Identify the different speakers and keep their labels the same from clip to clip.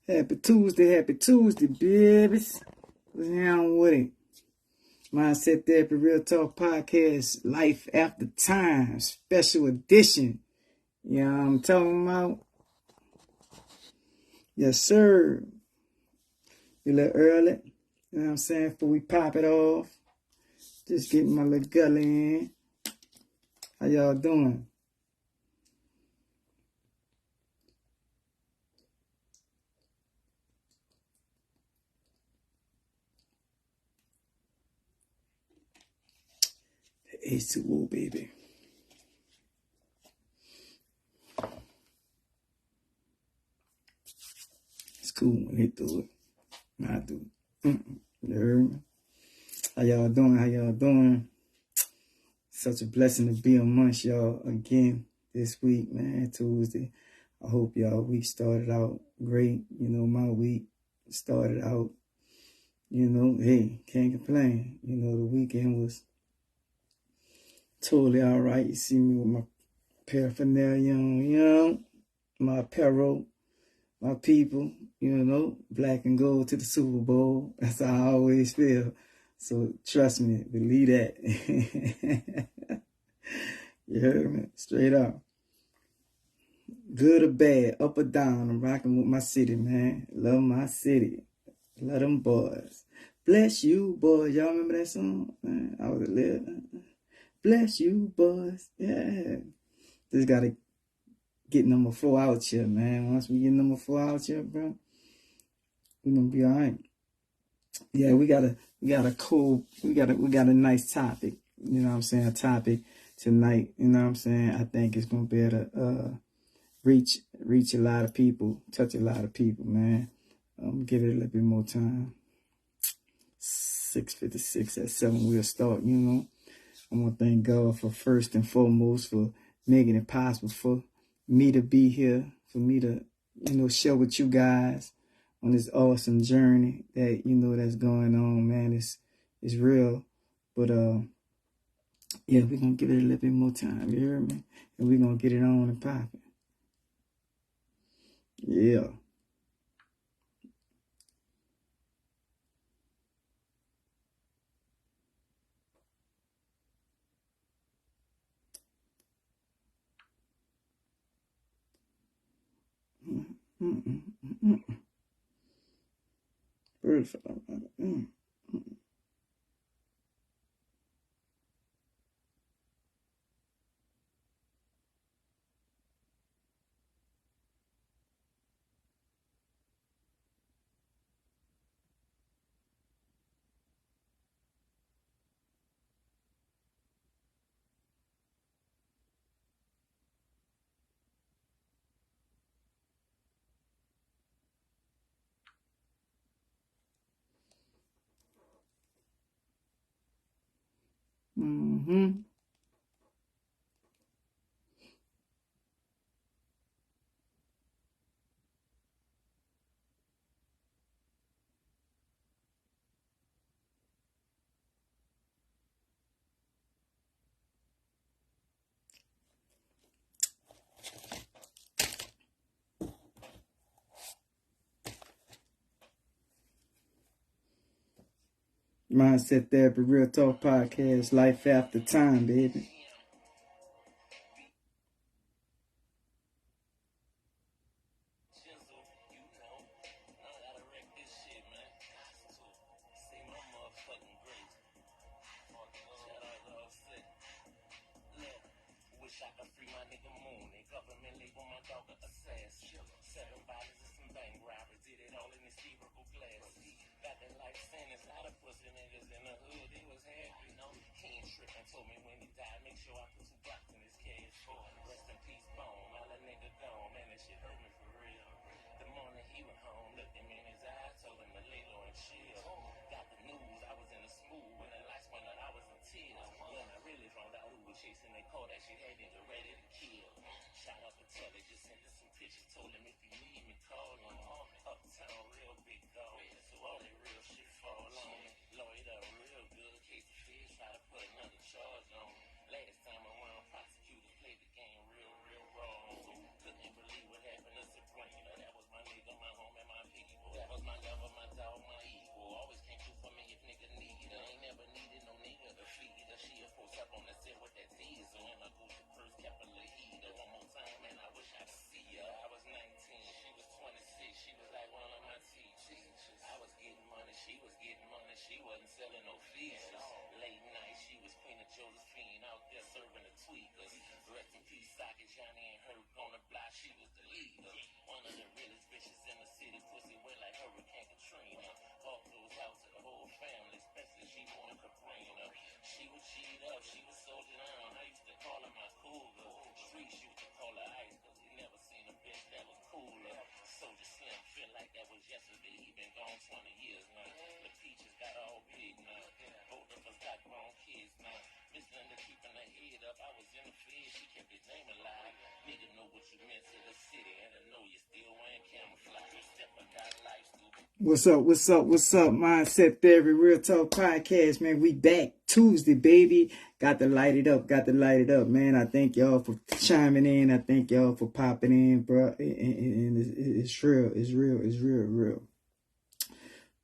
Speaker 1: Happy Tuesday, babies. What's down with it? Mindset Therapy, Real Talk Podcast, Life After Time, special edition. You know what I'm talking about? Yes, sir. A little early. You know what I'm saying? Before we pop it off. Just getting my little gully in. How y'all doing? H2O, baby. It's cool when they do it. I do. You heard me? How y'all doing? Such a blessing to be amongst y'all again this week, man, Tuesday. I hope y'all week started out great. You know, my week started out, hey, can't complain. You know, the weekend was totally all right. You see me with my paraphernalia, my apparel, my people, black and gold to the Super Bowl. That's how I always feel. So trust me, believe that. You heard me? Straight up. Good or bad, up or down, I'm rocking with my city, man. Love my city. Love them boys. Bless you, boys. Y'all remember that song? Man, I was a little. Bless you, boys. Yeah. Just got to get number 4 out here, man. Once we get number 4 out here, bro, we're going to be all right. Yeah, we got a nice topic. You know what I'm saying? A topic tonight. You know what I'm saying? I think it's going to be able to reach a lot of people, touch a lot of people, man. Give it a little bit more time. 6:56 at 7 we'll start, I want to thank God for first and foremost for making it possible for me to be here, for me to, share with you guys on this awesome journey that, that's going on, man. It's real. But, yeah, we're going to give it a little bit more time, you hear me? And we're going to get it on and popping. Yeah. Bird fell out. Mindset Therapy, Real Talk Podcast, Life After Time, baby.
Speaker 2: were chasing that car that she had nigga ready to kill. Shot up and tell they just sent us some pictures, told them if you need me, call on me. Uptown, real big dog, so all that real shit fall on me. Lawyered up real good, case of fish, try to put another charge on me. Last time around, prosecutors played the game real wrong. Couldn't believe what happened to Sabrina. That was my nigga, my homie, my piggy boy. That was my lover, my dog, my equal. Always came through for me if nigga need her. Ain't never needed no nigga to feed her. She a post up on the set with that teaser. And a Gucci purse kept a little heater. One more time, man, I wish I could see her. I was 19, she was 26. She was like one of my teachers. I was getting money, she was getting money. She wasn't selling no features. Late night, she was Queen of Josephine out there serving the tweakers. Rest in peace, Socket, Johnny and her on the block. She was the leader. One of the realest bitches in the city. Pussy went like Hurricane Katrina. All those out to the whole family, especially she wanted Cabrina. She was G'd up, she was soldier down. I used to call her my cougar. Streets used to call her ice, cause we never seen a bitch that was cooler. Soldier Slim, feel like that was yesterday. He been gone 20 years now. The peaches got all big now. Both of us got grown kids now. Miss Linda keeping her head up. I was in the field, she kept his name alive. Nigga know what you meant to the city, and I know you still wearing camouflage. Step about life, stupid.
Speaker 1: What's up? Mindset Therapy, Real Talk Podcast, man. We back Tuesday, baby. Got to light it up, man. I thank y'all for chiming in. I thank y'all for popping in, bro. And it's real.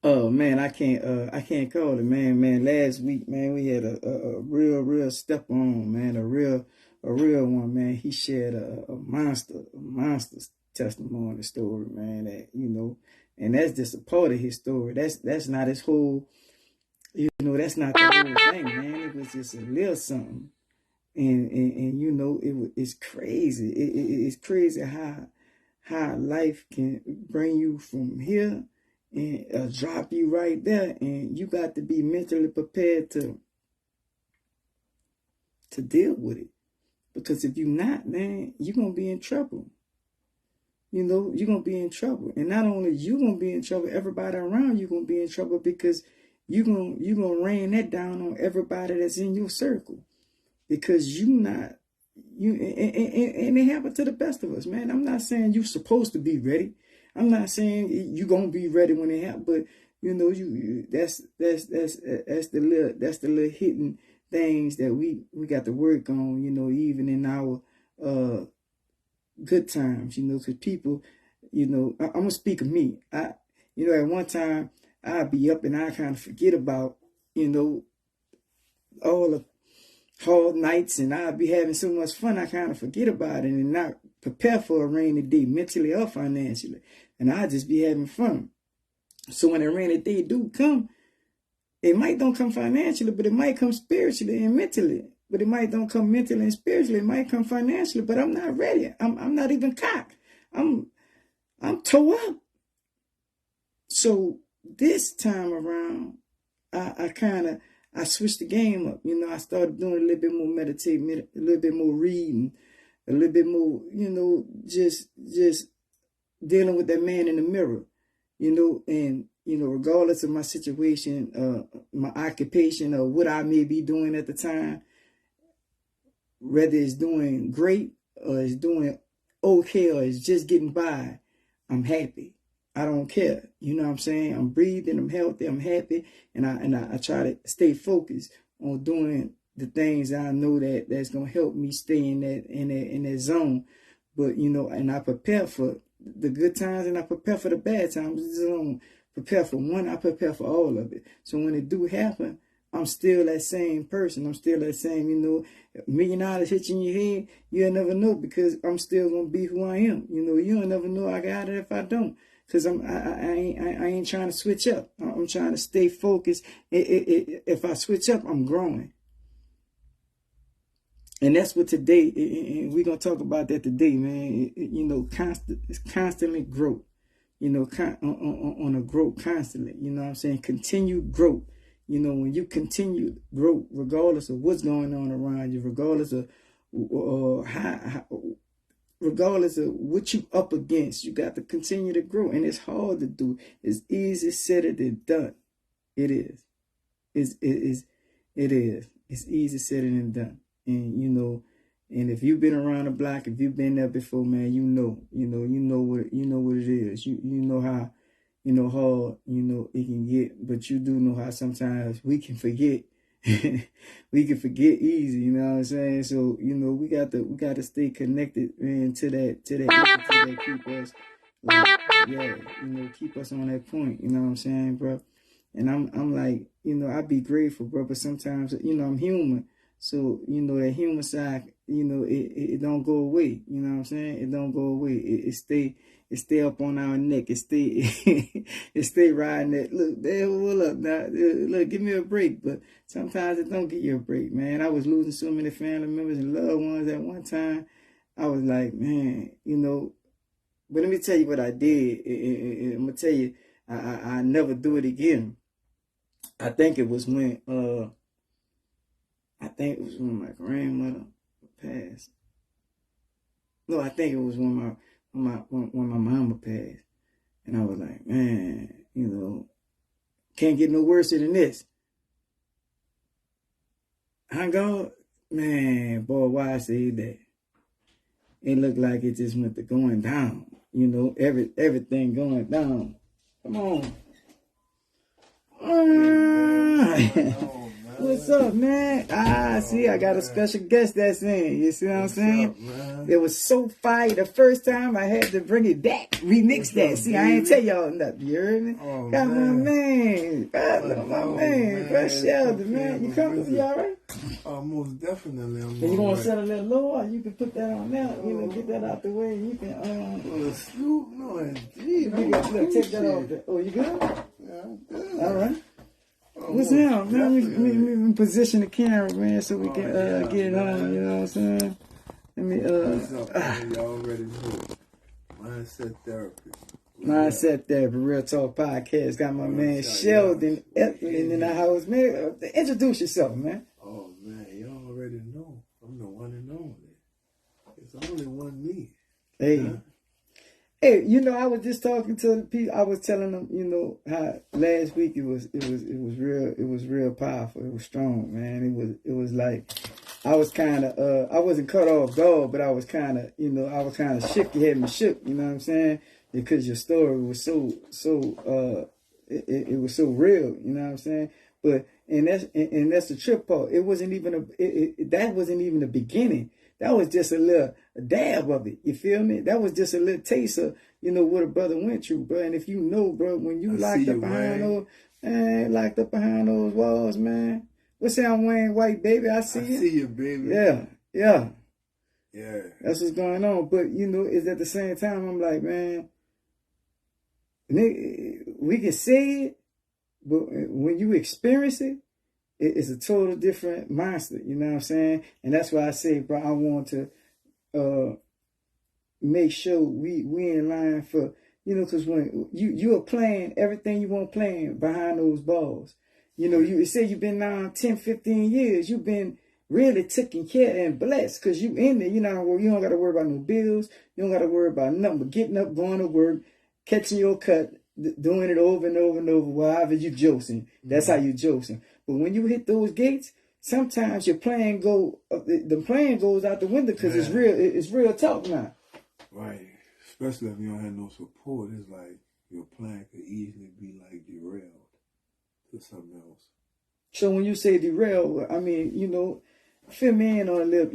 Speaker 1: Oh man, I can't call it, man. Last week, man, we had a real step on, man. A real one, man. He shared a monster testimony story, man. That, you know, and that's just a part of his story. That's not his whole, you know, that's not the whole thing, man. It was just a little something, and you know, it's crazy. It's crazy how life can bring you from here and drop you right there, and you got to be mentally prepared to deal with it. Because if you're not, man, you're gonna be in trouble. You know, you're gonna be in trouble, and not only you gonna be in trouble, everybody around you gonna be in trouble, because you're gonna rain that down on everybody that's in your circle, because and it happened to the best of us, man. I'm not saying you're supposed to be ready. I'm not saying you gonna be ready when it happens, but you know, that's the little hidden things that we got to work on, you know, even in our good times, you know, because people, you know, I'm gonna speak of me. You know, at one time I'd be up and I kind of forget about, you know, all the hard nights, and I'd be having so much fun, I kind of forget about it and not prepare for a rainy day, mentally or financially, and I just be having fun. So when a rainy day do come, it might don't come financially, but it might come spiritually and mentally. But it might don't come mentally and spiritually. It might come financially, but I'm not ready. I'm not even cocked. I'm tore up. So this time around, I switched the game up. You know, I started doing a little bit more meditating, a little bit more reading, a little bit more, you know, just dealing with that man in the mirror, you know, and, you know, regardless of my situation, my occupation, or what I may be doing at the time, whether it's doing great or it's doing okay or it's just getting by, I'm happy. I don't care. You know what I'm saying? I'm breathing, I'm healthy, I'm happy, and I try to stay focused on doing the things that I know that's gonna help me stay in that zone. But you know, and I prepare for the good times and I prepare for the bad times. I don't prepare for one, I prepare for all of it. So when it do happen, I'm still that same person. I'm still that same, you know, $1 million hit you in your head, you'll never know, because I'm still gonna be who I am. You know, you'll never know I got it if I don't. Because I ain't trying to switch up. I'm trying to stay focused. If I switch up, I'm growing. And that's what today, and we're going to talk about that today, man. You know, it's constantly growth. You know, on a growth constantly. You know what I'm saying? Continued growth. You know, when you continue growth, regardless of what's going on around you, regardless of regardless of what you up against, you got to continue to grow. And it's hard to do. It's easy said than done. It is. It is. It's easy said than done. and you know, and if you've been around the block, if you've been there before, man, you know what it is. You know how, hard, it can get, but you do know how sometimes we can forget. We can forget easy, you know what I'm saying? So, we got to stay connected, man, to that entity that keep us like, yeah, keep us on that point, you know what I'm saying, bro? And I'm like, I be grateful, bro, but sometimes, I'm human. So, that human side, it don't go away. You know what I'm saying? It don't go away. It stay up on our neck. It stay riding that. Look, man, hold up now. Look, give me a break. But sometimes it don't give you a break, man. I was losing so many family members and loved ones at one time. I was like, man, but let me tell you what I did. I'm gonna tell you, I never do it again. I think it was when my grandmother passed. No, I think it was when my mama passed, and I was like, man, can't get no worse than this. I go, man, boy, why I say that? It looked like it just went to going down. Everything going down. Come on. What's up, man? See, I got a special guest that's in. You see what I'm saying? It was so fire the first time I had to bring it back, remix that. See, I ain't tell y'all nothing. You heard me? Got my man. Bro, Sheldon, man. You comfortable? You all right?
Speaker 3: Most definitely.
Speaker 1: You want to set a little lower? You can put that on now. Get that out the way. You can.
Speaker 3: No, indeed.
Speaker 1: Look, take that off. Oh, you good?
Speaker 3: Yeah, I'm good.
Speaker 1: All right. What's up, man? We position the camera, man, so we can get it on. You know what I'm saying? Let me
Speaker 3: What's up, man? Y'all already know. Mindset therapy.
Speaker 1: Mindset Therapy, Real Talk Podcast. Got my man Sheldon Ellington in the house, man. Introduce yourself, man.
Speaker 3: Oh man, y'all already know. I'm the one and only. It's only one me.
Speaker 1: Hey.
Speaker 3: Huh?
Speaker 1: Hey, I was just talking to the people. I was telling them, how last week it was real powerful. It was strong, man. It was like I was kind of I wasn't cut off guard, but I was kind of shook. You had me shook. You know what I'm saying? Because your story was so it was so real. You know what I'm saying? But and that's the trip part. It wasn't even that wasn't even the beginning. That was just a dab of it. You feel me? That was just a little taste of, what a brother went through, bro. And if you know, bro, when you locked up behind those walls, man. What's that, Wayne White, baby? I see you.
Speaker 3: I see you, baby.
Speaker 1: Yeah.
Speaker 3: Yeah.
Speaker 1: That's what's going on. But, it's at the same time, I'm like, man, we can say it, but when you experience it, it's a total different monster, you know what I'm saying? And that's why I say, bro, I want to make sure we in line for, because when you are playing everything you want playing behind those balls. You say you've been now 10, 15 years. You've been really taken care and blessed because you in there. You don't got to worry about no bills. You don't got to worry about nothing but getting up, going to work, catching your cut, doing it over and over and over. Wherever you josing, that's how you josing. But when you hit those gates, sometimes your plan the plan goes out the window because it's real talk now.
Speaker 3: Right. Especially if you don't have no support, it's like your plan could easily be like derailed to something else. So
Speaker 1: when you say derail, I mean, fill me in on a little,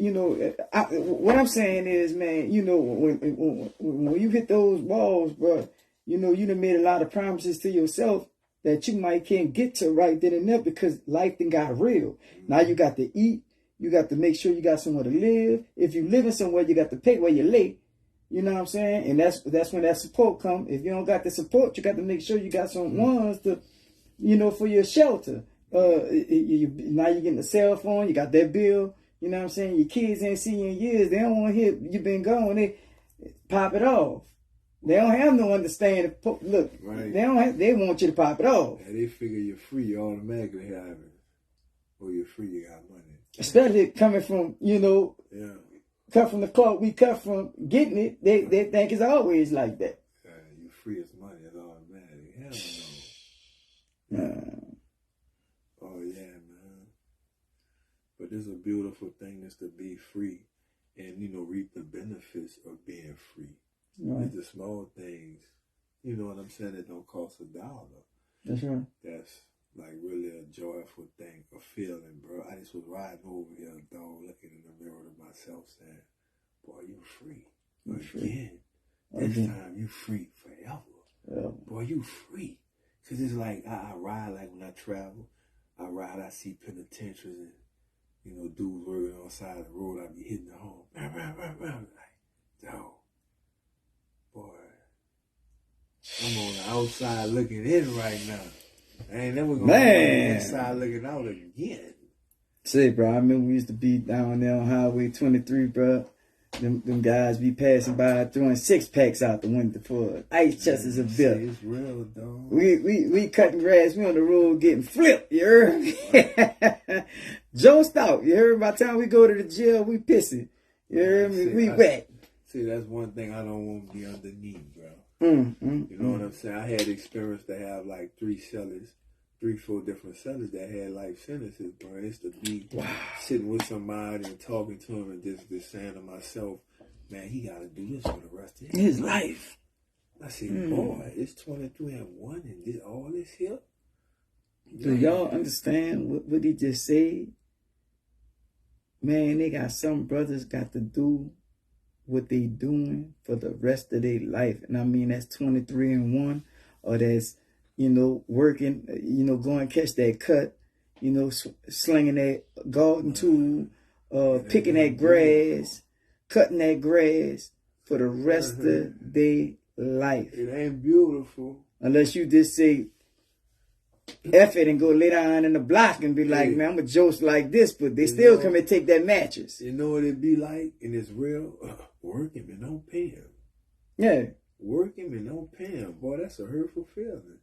Speaker 1: what I'm saying is, man, when you hit those walls, bro, you done made a lot of promises to yourself that you might can't get to right then and there because life then got real. Mm-hmm. Now you got to eat. You got to make sure you got somewhere to live. If you living somewhere, you got to pay where you lay. You know what I'm saying? And that's when that support come. If you don't got the support, you got to make sure you got some ones to, for your shelter. Now you're getting a cell phone. You got that bill. You know what I'm saying? Your kids ain't seen you in years. They don't want to hear you been gone. They pop it off. They don't have no understanding. Look, right. They want you to pop it off.
Speaker 3: Yeah, they figure you're free, you automatically have it. Or you're free, you got money.
Speaker 1: Especially coming from, cut from the cloth we cut from getting it, they think it's always like that.
Speaker 3: Yeah, you free as money, it's automatic. Hell no. Oh yeah, man. But it's a beautiful thing is to be free and, reap the benefits of being free.
Speaker 1: Right.
Speaker 3: It's the small things, you know what I'm saying, that don't cost $1.
Speaker 1: That's right.
Speaker 3: That's like really a joyful thing, a feeling, bro. I just was riding over here, dog, looking in the mirror to myself saying, boy, you free.
Speaker 1: You
Speaker 3: Again.
Speaker 1: free.
Speaker 3: This time you free forever.
Speaker 1: Yeah.
Speaker 3: Boy, you free. Because it's like, I ride, like when I travel, I see penitentiaries and, dudes working on the side of the road, I be hitting the home. Like, dog, boy, I'm on the outside looking in right now. I ain't never gonna be on the inside looking out again.
Speaker 1: Say, bro, I remember we used to be down there on Highway 23, bro. Them guys be passing by throwing 6-packs out the window for ice chests of beer.
Speaker 3: It's real, dog.
Speaker 1: We cutting grass. We on the road getting flipped. You heard me? Jost out. You heard? By the time we go to the jail, we pissing. You heard me? We wet.
Speaker 3: See, that's one thing I don't want to be underneath, bro. You know what I'm saying? I had experience to have like 4 different sellers that had life sentences, bro. It's to be sitting with somebody and talking to him and just saying to myself, man, he got to do this for the rest of
Speaker 1: his life.
Speaker 3: I said, boy, it's 23 and 1 and this, all this here.
Speaker 1: Do y'all understand what he just said? Man, they got some brothers got to do what they doing for the rest of their life. And I mean, that's 23 and 1, or that's, working, going catch that cut, slinging that garden tool, picking that grass, cutting that grass for the rest of their life.
Speaker 3: It ain't beautiful.
Speaker 1: Unless you just say, F it and go lay down in the block and be like, man, I'm a joke like this, but they still come and take that mattress.
Speaker 3: You know what it be like? And it's real. Work him and don't pay him.
Speaker 1: Yeah.
Speaker 3: Work him and don't pay him. Boy, that's a hurtful feeling.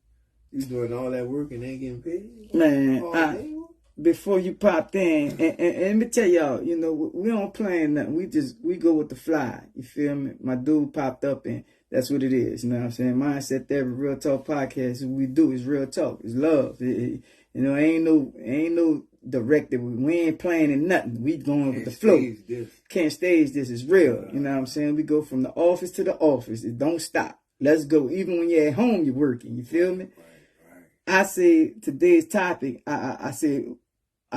Speaker 3: You doing all that work and ain't getting paid?
Speaker 1: Man, before you popped in, and let me tell y'all, we don't plan nothing. We go with the fly. You feel me? My dude popped up and that's what it is. You know what I'm saying? Mindset Therapy, Real Talk Podcast. What we do is real talk. It's love. Ain't no directive. We ain't planning nothing. We going with the flow. Can't stage this. It's real. You know what I'm saying? We go from the office to the office. It don't stop. Let's go. Even when you're at home, you're working. You feel me? I say today's topic, I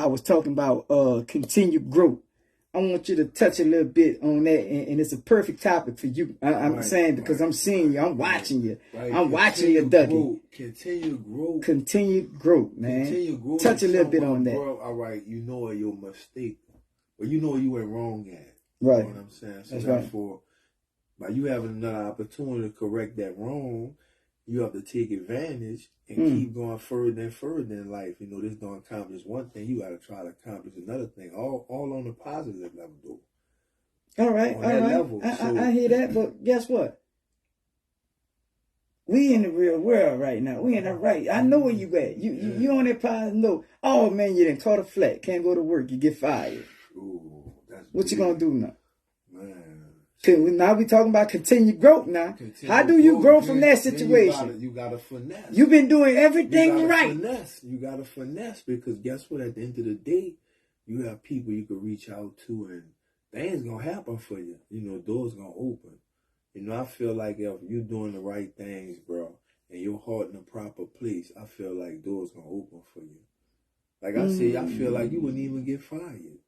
Speaker 1: was talking about continued growth. I want you to touch a little bit on that, and it's a perfect topic for you. I'm saying because I'm seeing you, I'm watching you. I'm watching you, Dougie. Continue growth, man.
Speaker 3: Continue growth.
Speaker 1: Touch a little bit on that.
Speaker 3: Bro, all right, you know your mistake, but you know you went wrong at.
Speaker 1: Right.
Speaker 3: You know what I'm saying? So
Speaker 1: that's
Speaker 3: therefore, by you having another opportunity to correct that wrong, you have to take advantage and keep going further and further in life. This don't accomplish one thing. You got to try to accomplish another thing. All on the positive level, though.
Speaker 1: All right.
Speaker 3: Level,
Speaker 1: I hear that, but guess what? We in the real world right now. We in the right. I know where you at. You on that positive note. Oh, man, you done caught a flat. Can't go to work. You get fired.
Speaker 3: Ooh, that's
Speaker 1: what you going to do now?
Speaker 3: Man.
Speaker 1: Now we talking about continued growth now. How do you grow from that situation?
Speaker 3: You got to finesse.
Speaker 1: You've been doing everything right.
Speaker 3: You got to finesse because guess what? At the end of the day, you have people you can reach out to and things going to happen for you. Doors going to open. I feel like if you're doing the right things, bro, and your heart in the proper place, I feel like doors going to open for you. Like I say, I feel like you wouldn't even get fired.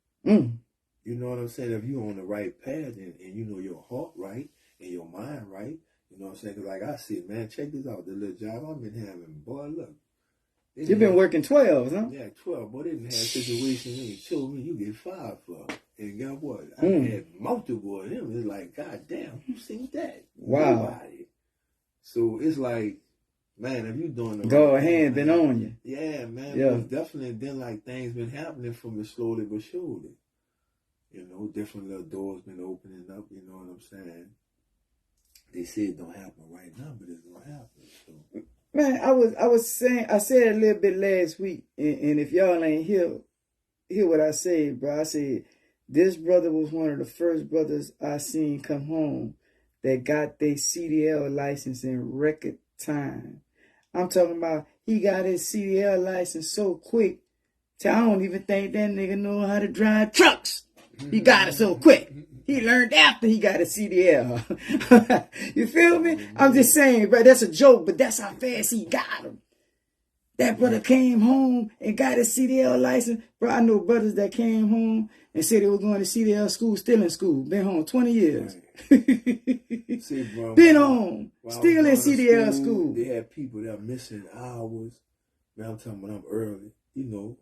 Speaker 3: You know what I'm saying? If you're on the right path and your heart right and your mind right, you know what I'm saying? Because like I said, man, check this out. The little job I've been having, boy, look.
Speaker 1: You've been working 12, huh?
Speaker 3: Yeah, 12. Boy, they didn't have situations and told me you get fired for. And guess what? I had multiple of them. It's like, God damn, who seen that?
Speaker 1: Wow.
Speaker 3: Nobody. So it's like, man, if you doing the
Speaker 1: God
Speaker 3: right thing,
Speaker 1: hand been on you.
Speaker 3: Yeah, man.
Speaker 1: Yeah.
Speaker 3: It's definitely then like things been happening for me slowly but surely. Different little doors been opening up, you know what I'm saying? They say it don't happen right now, but it's gonna happen. So.
Speaker 1: Man, I said a little bit last week, and if y'all ain't hear what I said, bro, I said this brother was one of the first brothers I seen come home that got their CDL license in record time. I'm talking about he got his CDL license so quick So I don't even think that nigga know how to drive trucks. He got it so quick. He learned after he got a CDL. You feel me? I'm just saying, bro, that's a joke, but that's how fast he got him. That brother came home and got his CDL license. Bro, I know brothers that came home and said they were going to CDL school, still in school. Been home 20 years.
Speaker 3: See, bro,
Speaker 1: been home, still in CDL school.
Speaker 3: They had people that are missing hours. Man, I'm talking about I'm early. You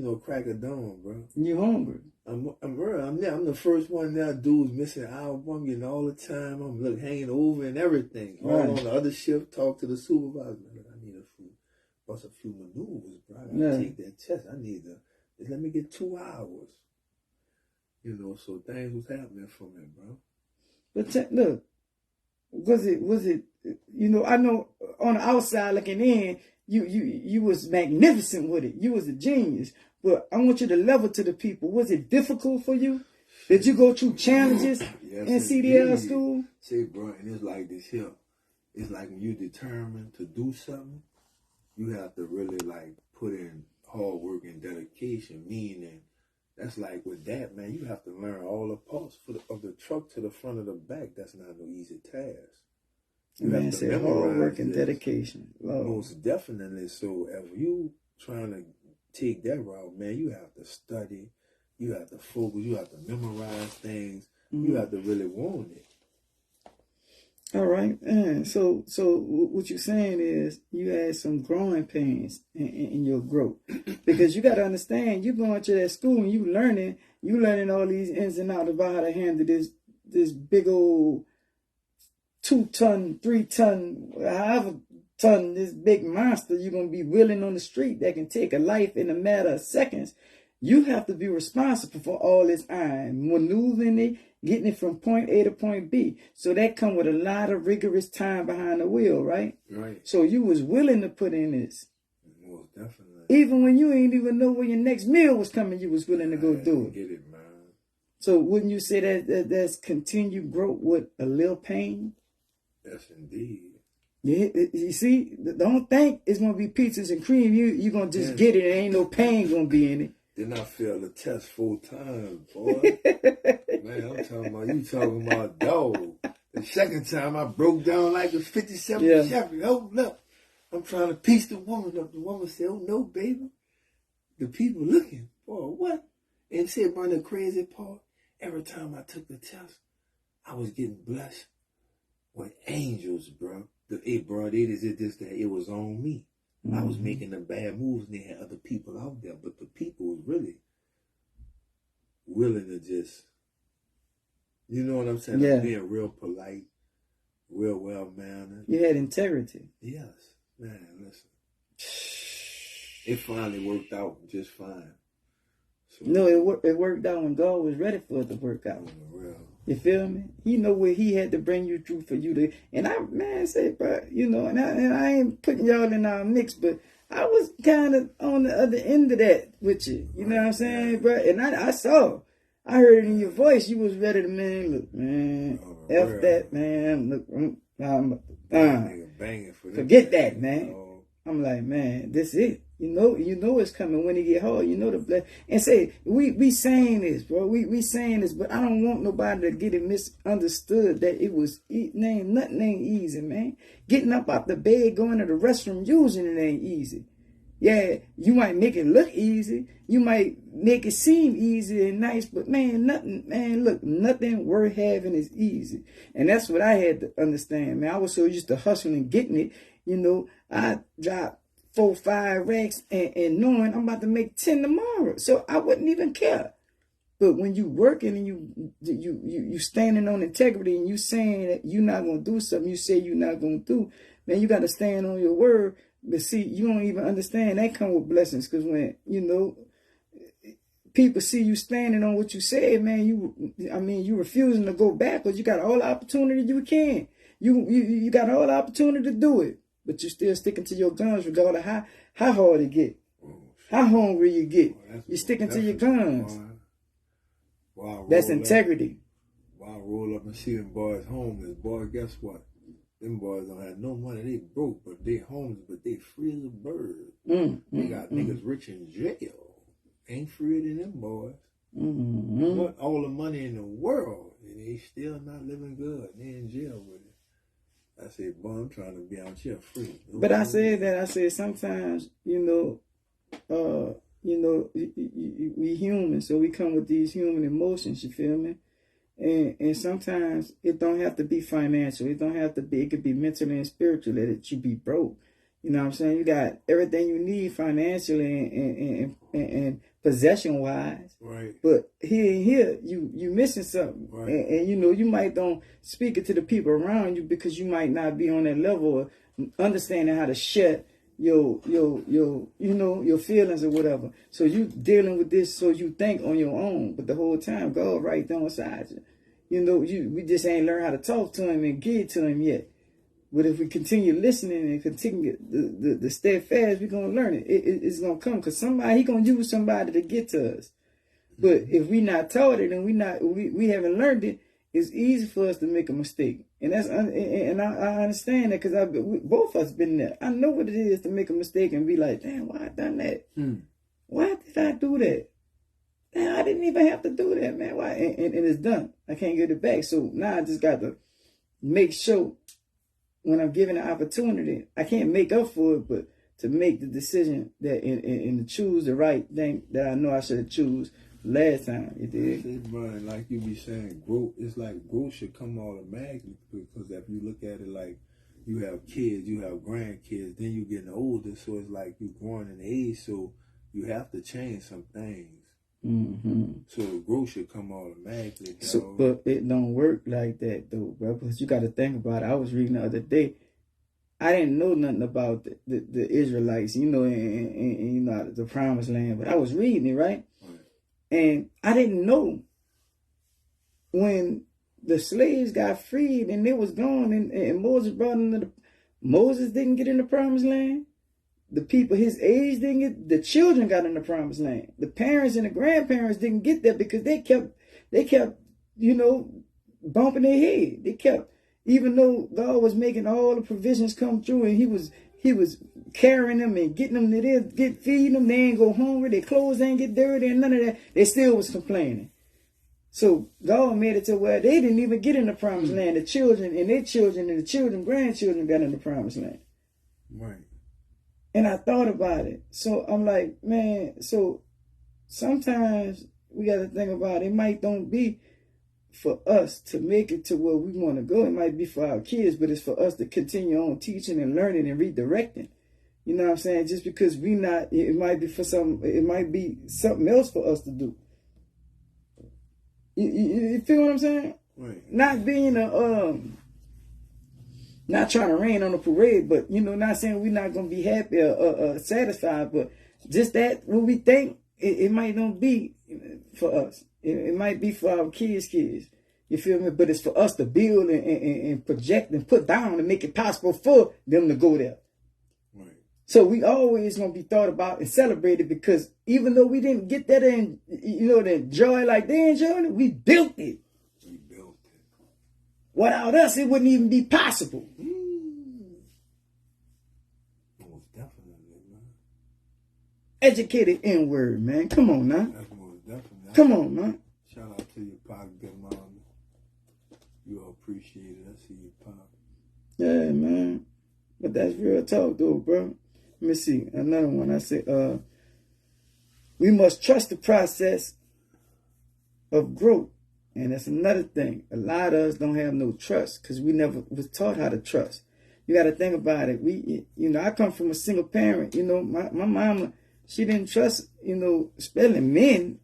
Speaker 3: know, crack of dawn, bro.
Speaker 1: You hungry?
Speaker 3: I'm early. I'm the first one now. Dudes missing hours. I'm getting all the time. I'm hanging over and everything.
Speaker 1: Right.
Speaker 3: All on the other shift, talk to the supervisor. Man, I need a few maneuvers, bro. I gotta take that test. I need to just let me get 2 hours. You know, so things was happening for me, bro.
Speaker 1: But look, was it? You know, I know on the outside looking in, you was magnificent with it. You was a genius. But I want you to level to the people. Was it difficult for you? Did you go through challenges in CDL school?
Speaker 3: See, bro, and it's like this here. It's like when you're determined to do something, you have to really like put in hard work and dedication. Meaning, that's like with that, man, you have to learn all the parts of the truck to the front of the back. That's not no easy task. You
Speaker 1: have to hard work and dedication. Lord.
Speaker 3: Most definitely. So if you trying to take that route, man, you have to study, you have to focus, you have to memorize things, you have to really want it.
Speaker 1: All right, so what you're saying is you had some growing pains in your growth, because you got to understand, you going to that school and you learning all these ins and outs about how to handle this big old 2 ton, 3 ton, however ton, this big monster you're going to be wheeling on the street that can take a life in a matter of seconds. You have to be responsible for all this iron, maneuvering it, getting it from point A to point B. So that come with a lot of rigorous time behind the wheel, right?
Speaker 3: Right.
Speaker 1: So you was willing to put in this.
Speaker 3: Most definitely.
Speaker 1: Even when you ain't even know where your next meal was coming, you was willing to go do it.
Speaker 3: Get it, man.
Speaker 1: So wouldn't you say that that's continued growth with a little pain?
Speaker 3: Yes, indeed.
Speaker 1: You see, don't think it's going to be peaches and cream. You're going to just get it. There ain't no pain going to be in it.
Speaker 3: Then I failed the test 4 times, boy. Man, I'm talking about dog. The second time I broke down like a 57 Chevy. Hold up. I'm trying to piece the woman up. The woman said, "Oh no, baby. The people looking. Boy, what?" And said, "Bro, the crazy part, every time I took the test, I was getting blessed with angels, bro. It was on me. I was making the bad moves and they had other people out there, but the people was really willing to just, you know what I'm saying?
Speaker 1: Yeah.
Speaker 3: Being real polite, real well-mannered.
Speaker 1: You had integrity.
Speaker 3: Yes. Man, listen. It finally worked out just fine. So,
Speaker 1: no, it worked out when God was ready for it to work out.
Speaker 3: Real.
Speaker 1: You feel me? He know where he had to bring you through for you to, and I say, bro, you know, and I ain't putting y'all in our mix, but I was kind of on the other end of that with you. You know what I'm saying, bro? And I heard it in your voice. You was ready to, man, look, man, F that, man. Look,
Speaker 3: banging for
Speaker 1: forget that, man. I'm like, man, this it. You know it's coming when it get hard. You know the bless. And say, we saying this, bro. We saying this, but I don't want nobody to get it misunderstood that nothing ain't easy, man. Getting up out the bed, going to the restroom, using it ain't easy. Yeah, you might make it look easy. You might make it seem easy and nice, but nothing worth having is easy. And that's what I had to understand, man. I was so used to hustling and getting it. You know, I dropped 4, 5 racks and knowing I'm about to make 10 tomorrow. So I wouldn't even care. But when you working and you standing on integrity and you saying that you're not going to do something you say you're not going to do, man, you got to stand on your word. But see, you don't even understand that come with blessings, because when, you know, people see you standing on what you said, man, you refusing to go backwards. You got all the opportunity you can. You got all the opportunity to do it. But you're still sticking to your guns regardless of how hard it get, how hungry you get. You're sticking to your guns. That's integrity.
Speaker 3: While I roll up and see them boys homeless, boy, guess what? Them boys don't have no money. They broke, but they homeless, but they free as a bird. They got niggas rich in jail. ain't freer than them boys.
Speaker 1: Mm-hmm.
Speaker 3: Want all the money in the world, and they still not living good. They in jail with it. I said, boy, I'm trying to be out here free.
Speaker 1: But I said sometimes, we human, so we come with these human emotions, you feel me? And sometimes it don't have to be financial. It don't have to be, it could be mentally and spiritually that you be broke. You know what I'm saying? You got everything you need financially and possession wise.
Speaker 3: Right.
Speaker 1: But here you missing something.
Speaker 3: Right.
Speaker 1: And you might don't speak it to the people around you because you might not be on that level of understanding how to share your feelings or whatever. So you dealing with this so you think on your own, but the whole time God right down beside you. We just ain't learned how to talk to him and get to him yet. But if we continue listening and continue the steadfast, we're going to learn it. It's going to come because he going to use somebody to get to us. But if we not taught it and we haven't learned it, it's easy for us to make a mistake. And I understand that because both of us been there. I know what it is to make a mistake and be like, damn, why I done that? Why did I do that? Damn, I didn't even have to do that, man. Why? And it's done. I can't get it back. So now I just got to make sure when I'm given the opportunity, I can't make up for it, but to make the decision that and to choose the right thing that I know I should have choose last time. You did.
Speaker 3: Brian, like you be saying, growth. It's like growth should come automatically because if you look at it like you have kids, you have grandkids, then you getting older, so it's like you growing in age, so you have to change some things.
Speaker 1: Mm-hmm.
Speaker 3: So the growth should come automatically.
Speaker 1: So, but it don't work like that though, bro. Because you got to think about it. I was reading the other day. I didn't know nothing about the Israelites, and the Promised Land, but I was reading it, right? And I didn't know when the slaves got freed and they was gone, and Moses brought them Moses didn't get in the Promised Land. The people his age didn't get, the children got in the Promised Land. The parents and the grandparents didn't get there because they kept, bumping their head. They kept, even though God was making all the provisions come through and he was carrying them and getting them to this, feeding them, they ain't go hungry, their clothes ain't get dirty and none of that. They still was complaining. So God made it to where they didn't even get in the Promised Land. The children and their children and the children, grandchildren got in the Promised Land.
Speaker 3: Right.
Speaker 1: And I thought about it. So I'm like, man, so sometimes we got to think about it might don't be for us to make it to where we want to go. It might be for our kids, but it's for us to continue on teaching and learning and redirecting. You know what I'm saying? Just because it might be something else for us to do. You feel what I'm saying?
Speaker 3: Right.
Speaker 1: Not being not trying to rain on the parade, but not saying we're not gonna be happy or satisfied, but just that when we think it might not be for us. It might be for our kids. You feel me? But it's for us to build and project and put down and make it possible for them to go there.
Speaker 3: Right.
Speaker 1: So we always gonna be thought about and celebrated because even though we didn't get that in, that joy like they enjoyed it, we built it. Without us, it wouldn't even be possible.
Speaker 3: Most definitely, man.
Speaker 1: Educated N-word, man. Come on now.
Speaker 3: That's most definitely.
Speaker 1: Come on, man.
Speaker 3: Shout out to your pop, good mama. You all appreciate it. I see you, pop.
Speaker 1: Yeah, man. But that's real talk, though, bro. Let me see. Another one. I say, we must trust the process of growth. And that's another thing. A lot of us don't have no trust because we never was taught how to trust. You got to think about it. I come from a single parent. My mama, she didn't trust, especially men,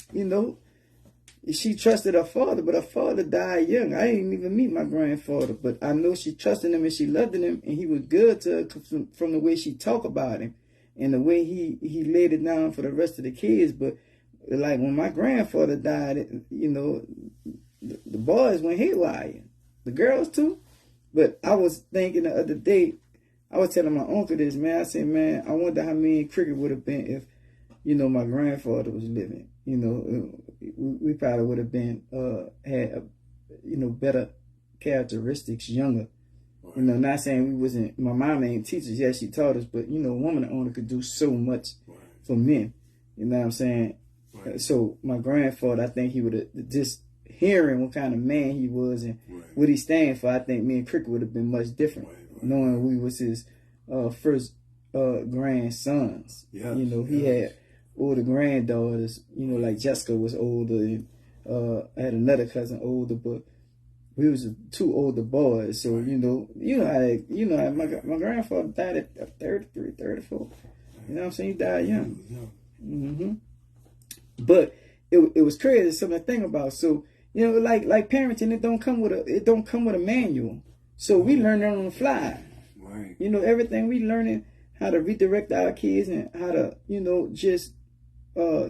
Speaker 1: She trusted her father, but her father died young. I didn't even meet my grandfather, but I know she trusted him and she loved him, and he was good to her from the way she talked about him and the way he laid it down for the rest of the kids. But like when my grandfather died, the boys went haywire, the girls too. But I was thinking the other day, I was telling my uncle this, man. I said, man, I wonder how me and Cricket would have been if, my grandfather was living. We probably would have been had better characteristics younger.
Speaker 3: Right.
Speaker 1: Not saying we wasn't. My mom ain't teachers. Yes, she taught us, but a woman owner could do so much for men. You know what I'm saying?
Speaker 3: Right.
Speaker 1: So my grandfather, I think he would have just hearing what kind of man he was and
Speaker 3: Right.
Speaker 1: what he stand for. I think me and Cricket would have been much different, knowing we was his first grandsons.
Speaker 3: Yes,
Speaker 1: You know, he had older granddaughters. You know, like Jessica was older, and I had another cousin older, but we was two older boys. So
Speaker 3: Right.
Speaker 1: you know, my grandfather died at 33, 34. You know what I'm saying? He died young.
Speaker 3: Yeah.
Speaker 1: But it was crazy. Something to think about. So you know, like parenting, it don't come with a manual. So we learn it on the fly.
Speaker 3: Right.
Speaker 1: You know, everything we learning how to redirect our kids and how to, you know, just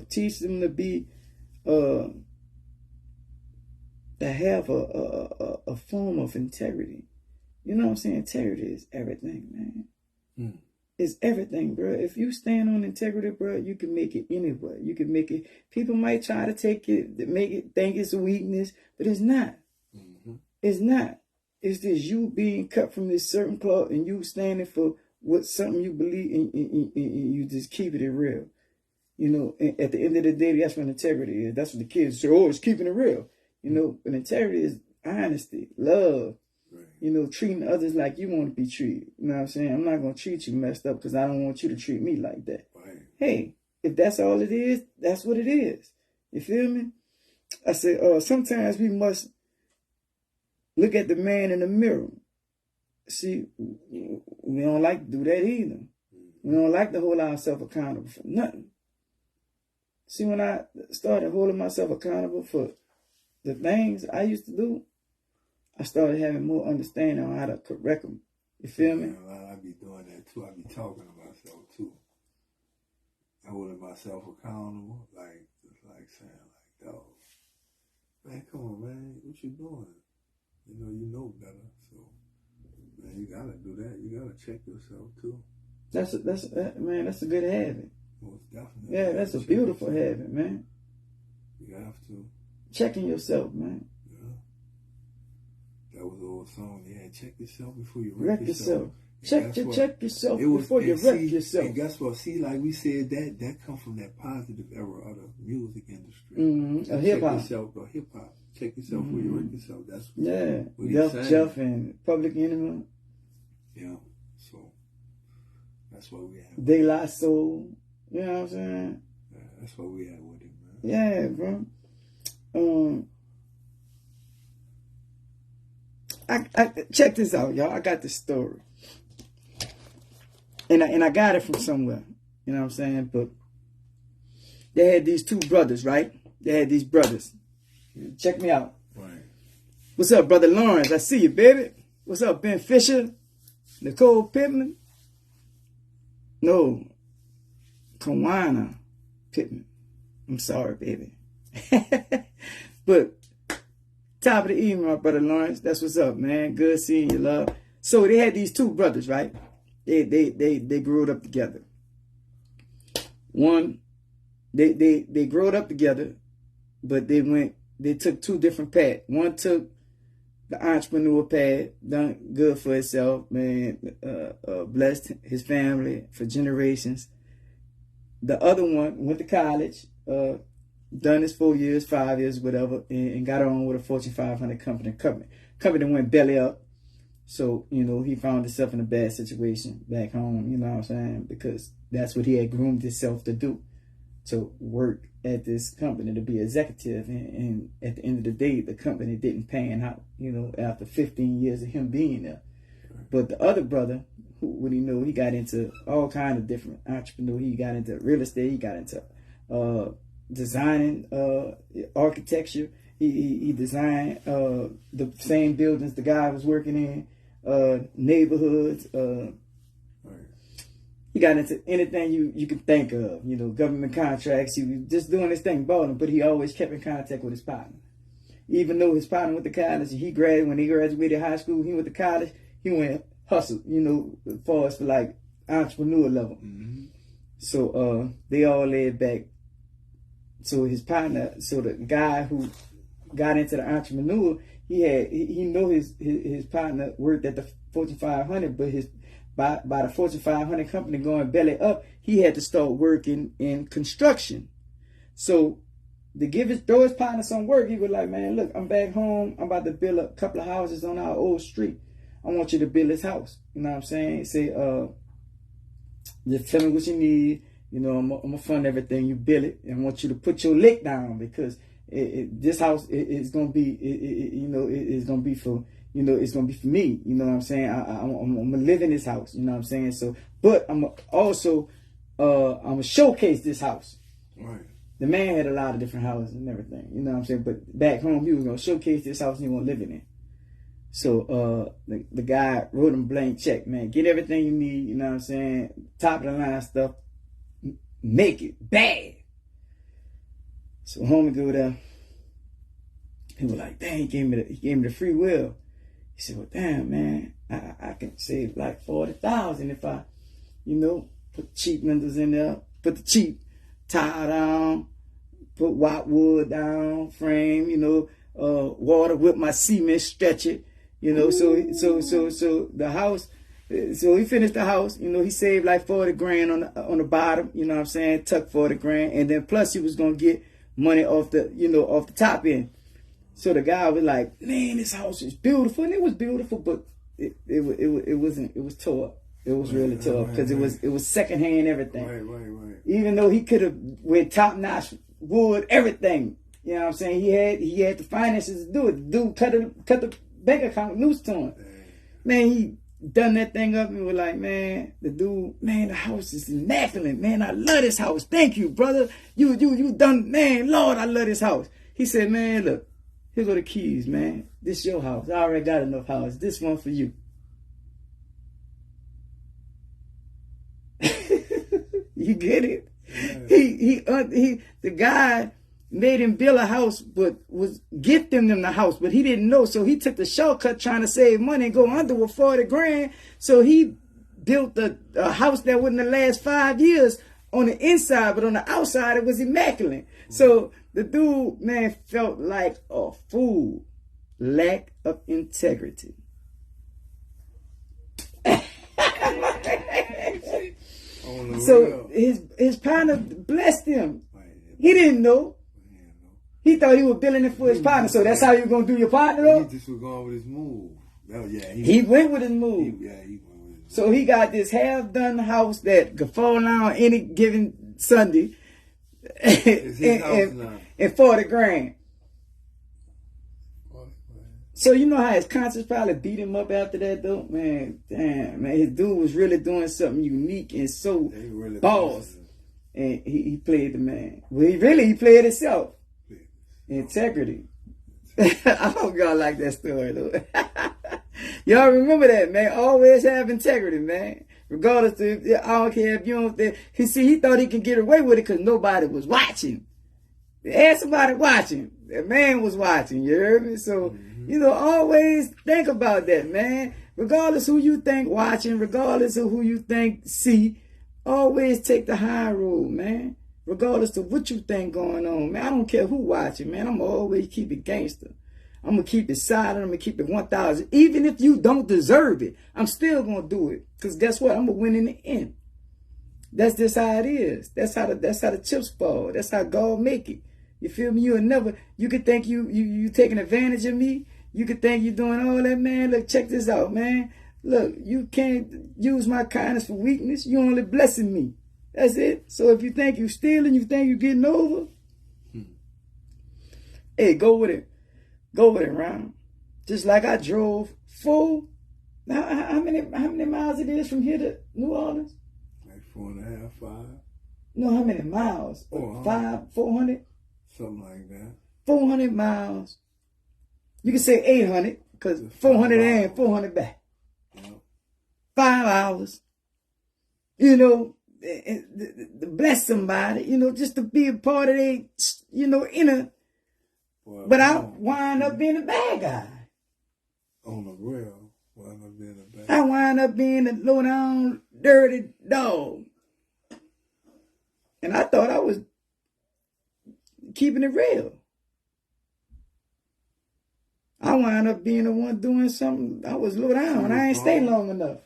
Speaker 1: teach them to be to have a form of integrity. You know what I'm saying? Integrity is everything, man.
Speaker 3: Mm.
Speaker 1: It's everything, bro. If you stand on integrity, bro, you can make it anywhere. You can make it. People might try to take it, make it think it's a weakness, but it's not.
Speaker 3: Mm-hmm.
Speaker 1: It's not. It's just you being cut from this certain cloth and you standing for what something you believe in, and you just keep it real. You know, and at the end of the day, that's what integrity is. That's what the kids say, oh, it's keeping it real. You know, but integrity is honesty, love.
Speaker 3: Right.
Speaker 1: You know, treating others like you want to be treated. You know what I'm saying? I'm not going to treat you messed up because I don't want you to treat me like that.
Speaker 3: Right.
Speaker 1: Hey, if that's all it is, that's what it is. You feel me? I say, sometimes we must look at the man in the mirror. See, we don't like to do that either. We don't like to hold ourselves accountable for nothing. See, when I started holding myself accountable for the things I used to do, I started having more understanding on how to correct them. You feel me?
Speaker 3: I be doing that too. I be talking to myself too. I holding myself accountable, like saying, like, dog, man, come on, man, what you doing? You know better. So, man, you gotta do that. You gotta check yourself too.
Speaker 1: Man, that's a good habit.
Speaker 3: Most definitely.
Speaker 1: Yeah, that's a beautiful habit, man.
Speaker 3: You have to.
Speaker 1: Checking yourself, man.
Speaker 3: That was an old song. Yeah, check yourself before you
Speaker 1: Wreck
Speaker 3: wreck
Speaker 1: yourself.
Speaker 3: yourself.
Speaker 1: Check yourself before you wreck yourself.
Speaker 3: And guess what? See, like we said, that come from that positive era of the music industry.
Speaker 1: Mm-hmm. Hip hop.
Speaker 3: Hip hop. Check yourself before you wreck yourself. That's
Speaker 1: what Jeff and Public Enemy.
Speaker 3: Yeah. So that's what we had.
Speaker 1: De La Soul. You know what I'm saying?
Speaker 3: Yeah, that's what we had with him, man.
Speaker 1: Yeah, bro. I check this out, y'all. I got this story, and I got it from somewhere. You know what I'm saying? But they had these two brothers, right? They had these brothers. Check me out.
Speaker 3: Right.
Speaker 1: What's up, brother Lawrence? I see you, baby. What's up, Ben Fisher? Nicole Pittman? No, Kawana Pittman. I'm sorry, baby. But top of the evening, my brother Lawrence. That's what's up, man. Good seeing you, love. So they had these two brothers, right? They grew up together. One, they grew up together, but they took two different paths. One took the entrepreneur path, done good for himself, man, blessed his family for generations. The other one went to college, done his 4 years, 5 years, whatever, and got on with a Fortune 500 company went belly up. So, you know, he found himself in a bad situation back home, you know what I'm saying? Because that's what he had groomed himself to do, to work at this company, to be executive. And at the end of the day, the company didn't pan out, you know, after 15 years of him being there. But the other brother, what he knew, he got into all kind of different entrepreneurs. He got into real estate. He got into designing, architecture. He designed the same buildings the guy was working in, neighborhoods. He got into anything you can think of, you know, government contracts. He was just doing his thing, balling, but he always kept in contact with his partner. Even though his partner went to college, when he graduated high school, he went to college, he went hustle, you know, as far as for like entrepreneur level. Mm-hmm. So they all laid back. So his partner, so the guy who got into the entrepreneur, he know his partner worked at the Fortune 500, but by the Fortune 500 company going belly up, he had to start working in construction. So to throw his partner some work, he was like, man, look, I'm back home. I'm about to build a couple of houses on our old street. I want you to build this house. You know what I'm saying? Say, just tell me what you need. You know, I'm gonna fund everything. You build it, and I want you to put your lick down because this house is gonna be, it's gonna be for, it's gonna be for me. You know what I'm saying? I'm gonna live in this house. You know what I'm saying? So, but I'm also, I'm gonna showcase this house.
Speaker 3: Right.
Speaker 1: The man had a lot of different houses and everything. You know what I'm saying? But back home, he was gonna showcase this house and he gonna live in it. So the guy wrote him a blank check, man. Get everything you need, you know what I'm saying? Top of the line stuff. Make it bad. So homie go there. He was like, dang, he gave me the free will. He said, well, damn, man, I can save like 40,000 if I, put cheap windows in there, put the cheap tile down, put white wood down, frame, water with my cement, stretch it. So the house, so he finished the house, he saved like 40 grand on the bottom, you know what I'm saying, tuck 40 grand, and then plus he was gonna get money off the, off the top end. So the guy was like, man, this house is beautiful, and it was beautiful, but it was tore up. It was really tore up because it was secondhand everything.
Speaker 3: Right.
Speaker 1: Even though he could have with top notch wood, everything. You know what I'm saying? He had the finances to do it. The dude cut the bank account loose to him. Man, he done that thing up and was like, man, the dude, man, the house is immaculate. Man, I love this house. Thank you, brother. You done, man, Lord, I love this house. He said, man, look, here go the keys, man. This your house. I already got enough house. This one for you. You get it? Yeah. The guy made him build a house, but was gifting them the house, but he didn't know. So he took the shortcut trying to save money and go under with 40 grand. So he built a house that wouldn't last 5 years on the inside, but on the outside, it was immaculate. So the dude, man, felt like a fool. Lack of integrity. So his partner blessed him. He didn't know. He thought he was building it for his partner. So that's how you're going to do your partner, though?
Speaker 3: He just was going with his move.
Speaker 1: He went with his move.
Speaker 3: He went with his move.
Speaker 1: So he got this half-done house that could fall down any given Sunday.
Speaker 3: It's his house now.
Speaker 1: And 40 grand. So you know how his conscience probably beat him up after that, though? Man, damn, man. His dude was really doing something unique and so really boss. And he played the man. Well, he played himself. Integrity. I hope y'all like that story, though. Y'all remember that, man. Always have integrity, man. Regardless of, I don't care if you don't think. He thought he could get away with it because nobody was watching. They had somebody watching. That man was watching, you heard me? So, always think about that, man. Regardless who you think watching, regardless of who you think see, always take the high road, man. Regardless of what you think going on, man. I don't care who watching, man. I'm going to always keep it gangster. I'm going to keep it silent. I'm going to keep it 1,000. Even if you don't deserve it, I'm still going to do it. Because guess what? I'm going to win in the end. That's just how it is. That's how the chips fall. That's how God make it. You feel me? You could think you taking advantage of me. You could think you doing all that, man. Look, check this out, man. Look, you can't use my kindness for weakness. You only blessing me. That's it. So if you think you stealing, you think you getting over, hey, go with it. Go with it, Ron. Just like I drove full. Now, how many miles it is from here to New Orleans?
Speaker 3: Like 4.5, 5.
Speaker 1: No, how many miles? 400?
Speaker 3: Something like that. 400
Speaker 1: miles. You can say 800 because 400 and 400 back.
Speaker 3: Yep.
Speaker 1: 5 hours. To bless somebody, just to be a part of their, inner. Well, but I wind up being a bad guy.
Speaker 3: On the real, wind up being a bad guy.
Speaker 1: I wind up being a low down, dirty dog. And I thought I was keeping it real. I wind up being the one doing something. I was low down. I ain't stay long enough.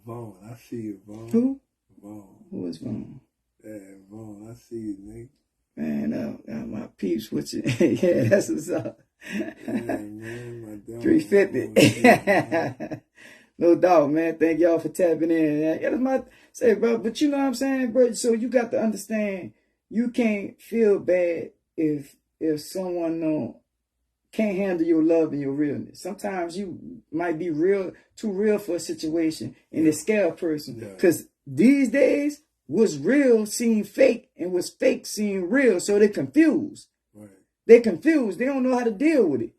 Speaker 3: Vaughn, I see you, Vaughn.
Speaker 1: Who?
Speaker 3: Vaughn.
Speaker 1: Who is Vaughn?
Speaker 3: Yeah, Vaughn, I see you, nigga.
Speaker 1: Man, my peeps with you. Yeah, that's what's up.
Speaker 3: Yeah, man, my dog.
Speaker 1: 350. No doubt, man. Thank y'all for tapping in. Yeah, that's my say, bro. But you know what I'm saying, bro? So you got to understand, you can't feel bad if someone can't handle your love and your realness. Sometimes you might be too real for a situation and it scare a person. Because these days, what's real seem fake and what's fake seem real. So they're confused.
Speaker 3: Right.
Speaker 1: They're confused. They don't know how to deal with it.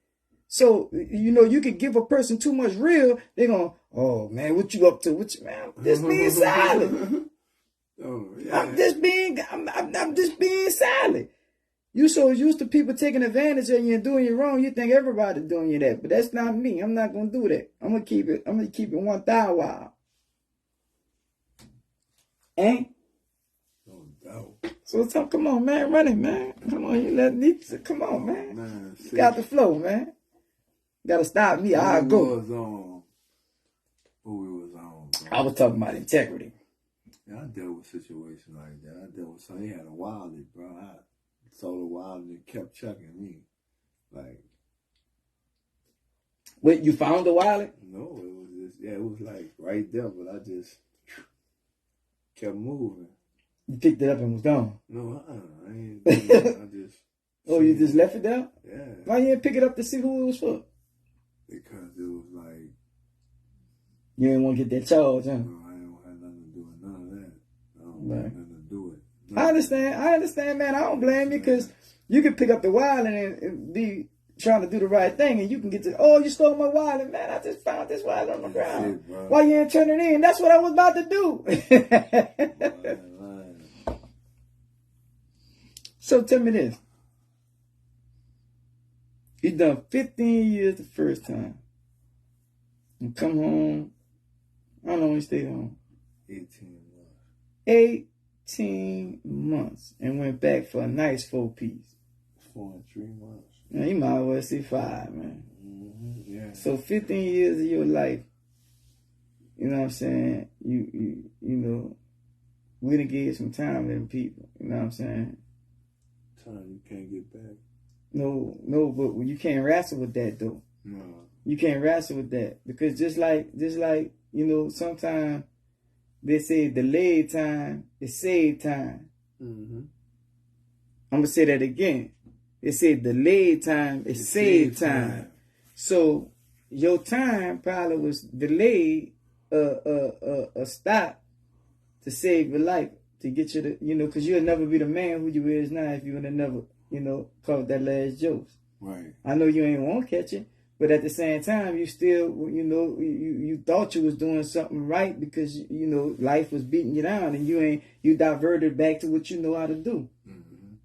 Speaker 1: So, you could give a person too much real, they're going, oh, man, what you up to? Man, I'm just being silent.
Speaker 3: Oh, yeah.
Speaker 1: I'm just being silent. You so used to people taking advantage of you and doing you wrong, you think everybody doing you that. But that's not me. I'm not going to do that. I'm going to keep it 1,000 wild. Ain't?
Speaker 3: No doubt.
Speaker 1: So come on, man, run it, man. Come on, come on, man. You got the flow, man. Gotta stop me. I'll go.
Speaker 3: Who we was on, bro?
Speaker 1: I was talking about integrity.
Speaker 3: Yeah, I dealt with situations like that. I dealt with something. He had a wallet, bro. I sold a wallet and kept chucking me. Like.
Speaker 1: Wait, you found the wallet?
Speaker 3: No, it was just, it was like right there, but I just kept moving.
Speaker 1: You picked it up and was gone?
Speaker 3: No, I ain't. I just.
Speaker 1: Oh, you just left it there?
Speaker 3: Yeah.
Speaker 1: Why you didn't pick it up to see who it was for?
Speaker 3: Because it was like.
Speaker 1: You didn't want to get that charge, huh?
Speaker 3: No, I don't have nothing to do with none of that. I don't want nothing to do with it.
Speaker 1: I understand, man. I don't blame you because you can pick up the wallet and be trying to do the right thing and you can get to, oh, you stole my wallet, man. I just found this wallet on the ground. Why you ain't turn it in? That's what I was about to do. So tell me this. You done 15 years the first time. And come home. How long you stayed home?
Speaker 3: 18 months.
Speaker 1: 18 months. And went back for a nice 4-piece.
Speaker 3: 4 and 3 months.
Speaker 1: Man, you might as well say 5, man.
Speaker 3: Mm-hmm, yeah.
Speaker 1: So 15 years of your life, you know what I'm saying? You know, we done gave some time to them people. You know what I'm saying?
Speaker 3: Time you can't get back.
Speaker 1: No, but you can't wrestle with that though.
Speaker 3: No.
Speaker 1: You can't wrestle with that because just like sometimes they say delayed time is saved time.
Speaker 3: Mm-hmm.
Speaker 1: I'm gonna say that again. They say delayed time is saved time. So your time probably was delayed, a stop to save your life, to get you to, because you'll never be the man who you is now if you would have never, caught that last joke.
Speaker 3: Right.
Speaker 1: I know you ain't want to catch it, but at the same time, you still, you thought you was doing something right because, life was beating you down and you diverted back to what you know how to do.
Speaker 3: Mm-hmm.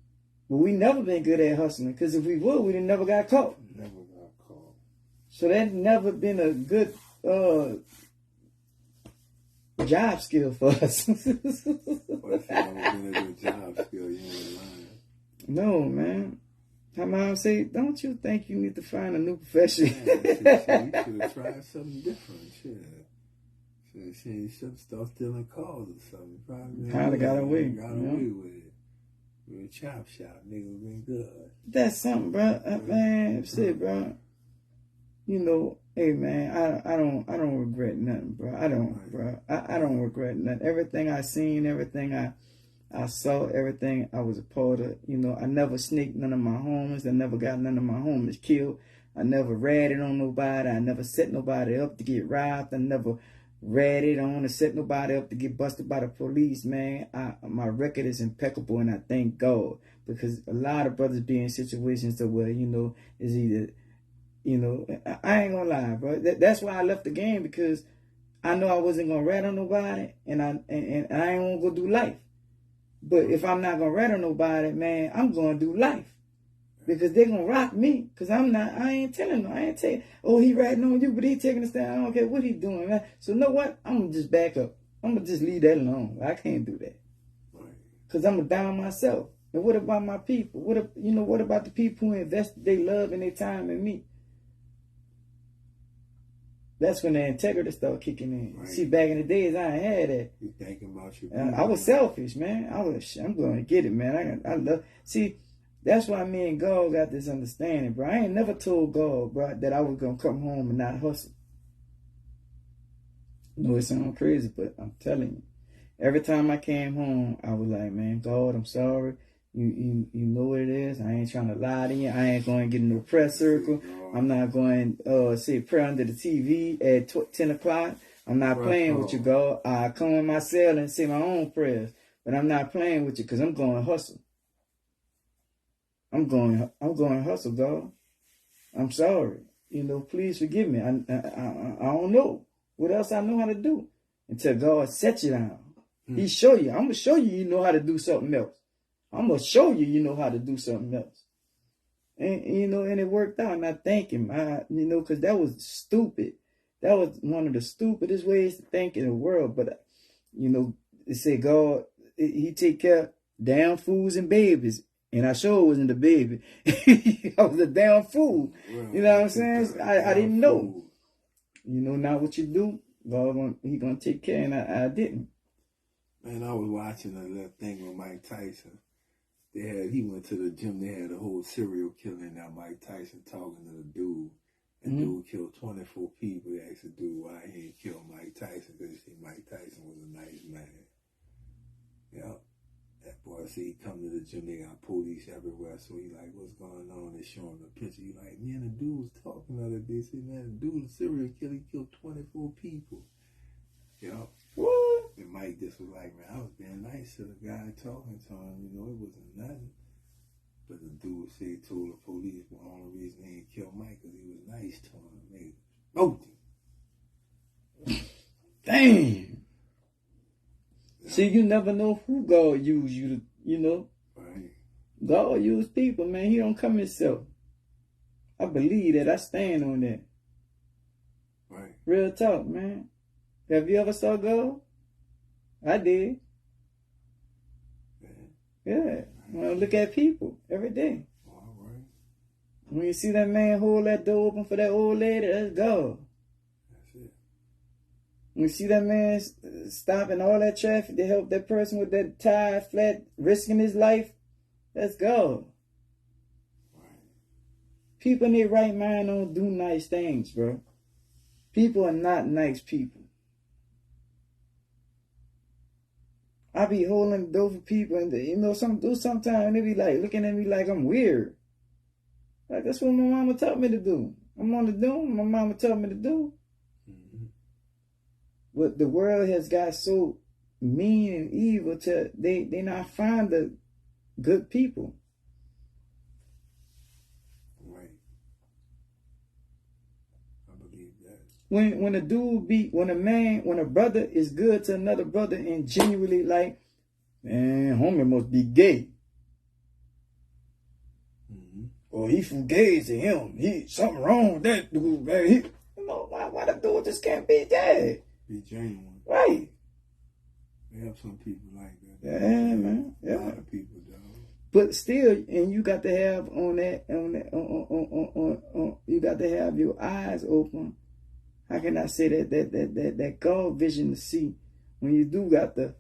Speaker 1: But we never been good at hustling because if we would, we'd never got caught.
Speaker 3: Never got caught.
Speaker 1: So that's never been a good job skill for us.
Speaker 3: But if you never been a good job skill, you ain't lying.
Speaker 1: No, man. My mom say, don't you think you need to find a new profession?
Speaker 3: Yeah, you should have tried something different. Shit, you should have started stealing cars or something. Probably
Speaker 1: kind of got away.
Speaker 3: Got away with it. With a chop shop, nigga, been good.
Speaker 1: That's something, bro. Man, shit, bro. Hey, man, I don't regret nothing, bro. I don't, bro. I don't regret nothing. Everything I seen, everything I saw, everything I was a part of. I never snaked none of my homies. I never got none of my homies killed. I never ratted on nobody. I never set nobody up to get robbed. I never ratted on or set nobody up to get busted by the police, man. My record is impeccable, and I thank God because a lot of brothers be in situations where, is either, I ain't gonna lie, bro. That's why I left the game because I know I wasn't gonna rat on nobody, and I ain't gonna go do life. But if I'm not going to rat on nobody, man, I'm going to do life. Because they're going to rock me. Because I ain't telling them. I ain't telling, oh, he ratting on you, but he taking a stand. I don't care what he doing, man. So you know what? I'm going to just back up. I'm going to just leave that alone. I can't do that. Because I'm going to down myself. And what about my people? What about the people who invested their love and their time in me? That's when the integrity started kicking in.
Speaker 3: Right.
Speaker 1: See, back in the days, I ain't had that.
Speaker 3: You thinking about your
Speaker 1: I was selfish, man. I'm going to get it, man. I love. See, that's why me and God got this understanding, bro. I ain't never told God, bro, that I was gonna come home and not hustle. No, it sounds crazy, but I'm telling you, every time I came home, I was like, man, God, I'm sorry. You know what it is. I ain't trying to lie to you. I ain't going to get in no prayer circle. I'm not going say prayer under the TV at 10 o'clock. I'm not playing with you, God. I come in my cell and say my own prayers, but I'm not playing with you because I'm going to hustle. I'm going to hustle, God. I'm sorry. Please forgive me. I don't know what else I know how to do until God sets you down. He show you. I'm going to show you you know how to do something else. I'm going to show you you know how to do something else. And, and it worked out. And I thank him, because that was stupid. That was one of the stupidest ways to think in the world. But, they say God, he take care of damn fools and babies. And I sure wasn't a baby. I was a damn fool. Well, you know what I'm saying? I didn't know. Not what you do, God, he going to take care. And I didn't.
Speaker 3: Man, I was watching a little thing with Mike Tyson. He went to the gym. They had a whole serial killer in there. Mike Tyson talking to the dude. And dude killed 24 people. They asked the dude why he ain't killed Mike Tyson, because he said Mike Tyson was a nice man. Yeah. That boy said he come to the gym. They got police everywhere. So he like, what's going on? They show him the picture. He like, man, the dude was talking the other day. He said, man, the dude, the serial killer, he killed 24 people. Yeah. What? And Mike just was like, man, I was being nice to the guy talking to him. It wasn't nothing. But the dude said he told the police the only reason he didn't kill Mike because he was nice to him. They smoked him.
Speaker 1: Damn. Yeah. See, you never know who God used you to,
Speaker 3: Right.
Speaker 1: God used people, man. He don't come himself. I believe that. I stand on that.
Speaker 3: Right.
Speaker 1: Real talk, man. Have you ever saw God? I did. Yeah. When I look at people every day.
Speaker 3: All right.
Speaker 1: When you see that man hold that door open for that old lady, that's God.
Speaker 3: That's it.
Speaker 1: When you see that man stopping all that traffic to help that person with that tire flat, risking his life, that's God.
Speaker 3: Right.
Speaker 1: People in their right mind don't do nice things, bro. People are not nice people. I be holding the door for people, and sometimes they be like looking at me like I'm weird. Like that's what my mama taught me to do. I'm on the do my mama taught me to do.
Speaker 3: Mm-hmm.
Speaker 1: But the world has got so mean and evil to they not find the good people.
Speaker 3: Right. I believe that.
Speaker 1: When a brother is good to another brother and genuinely like, man, homie must be gay.
Speaker 3: Mm-hmm.
Speaker 1: Or he fugazi to him. Something wrong with that dude, man. Why the dude just can't be gay?
Speaker 3: Be genuine.
Speaker 1: Right.
Speaker 3: They have some people like that.
Speaker 1: Yeah, man. Yeah.
Speaker 3: A lot of people do.
Speaker 1: But still, and you got to have you got to have your eyes open. How can I say that God vision to see when you do got the,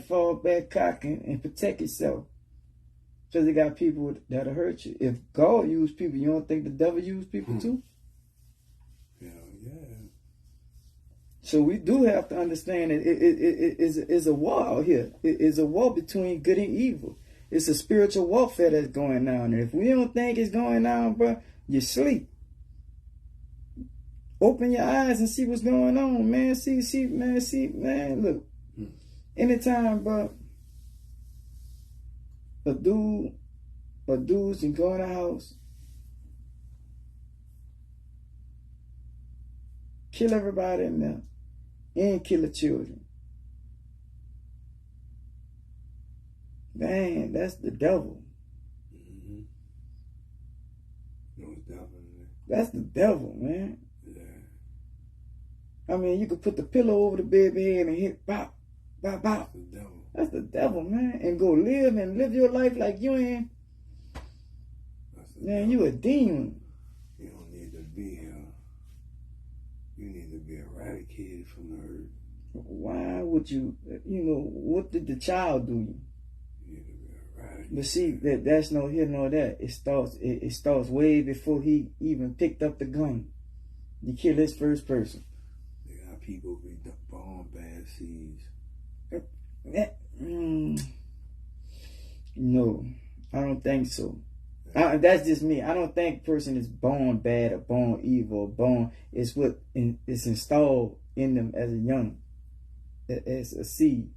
Speaker 1: fall back, cock and protect yourself. Because they got people that'll hurt you. If God used people, you don't think the devil used people too?
Speaker 3: Hell yeah.
Speaker 1: So we do have to understand that it is a war out here. It is a war between good and evil. It's a spiritual warfare that's going on. And if we don't think it's going on, bro, you sleep. Open your eyes and see what's going on, man. See, man, look. Anytime, bro, a dude's can go in the house, kill everybody in there, and kill the children. Man, that's the devil.
Speaker 3: Mm-hmm. No, it's definitely.
Speaker 1: That's the devil, man.
Speaker 3: Yeah.
Speaker 1: I mean, you could put the pillow over the baby head and hit bop, bop, bop.
Speaker 3: That's the devil.
Speaker 1: That's the devil, man. And go live your life like you ain't.
Speaker 3: That's the
Speaker 1: Man,
Speaker 3: devil.
Speaker 1: you a demon.
Speaker 3: You don't need to be here. You need to be eradicated from the earth.
Speaker 1: Why would you, what did the child do you?
Speaker 3: You need to be eradicated.
Speaker 1: But see, that's no here nor there. It starts way before he even picked up the gun. You kill his first person.
Speaker 3: They got people be born bad seeds.
Speaker 1: No, I don't think so. That's just me. I don't think person is born bad or born evil or born. It's what is installed in them as a seed.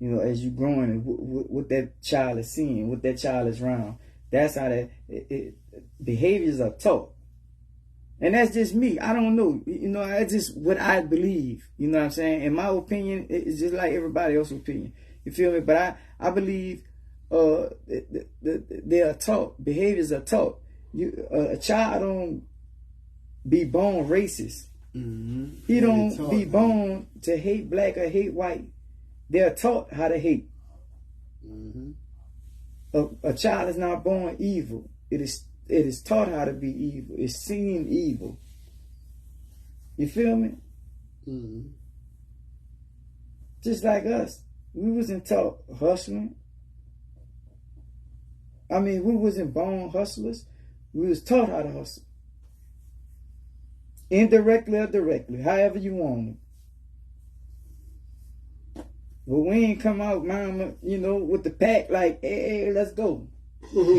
Speaker 1: As you growing and what that child is seeing, what that child is around. That's how behaviors are taught. And that's just me. I don't know. That's just what I believe. You know what I'm saying? In my opinion, it's just like everybody else's opinion. You feel me? But I believe they are taught. Behaviors are taught. A child don't be born racist.
Speaker 3: Mm-hmm.
Speaker 1: He don't be born to hate black or hate white. They're taught how to hate.
Speaker 3: Mm-hmm.
Speaker 1: A child is not born evil. It is taught how to be evil. It's seen evil. You feel me?
Speaker 3: Mm-hmm.
Speaker 1: Just like us. We wasn't taught hustling. I mean, we wasn't born hustlers. We was taught how to hustle. Indirectly or directly, however you want it. But we ain't come out, mama, with the pack like, hey, let's go. What's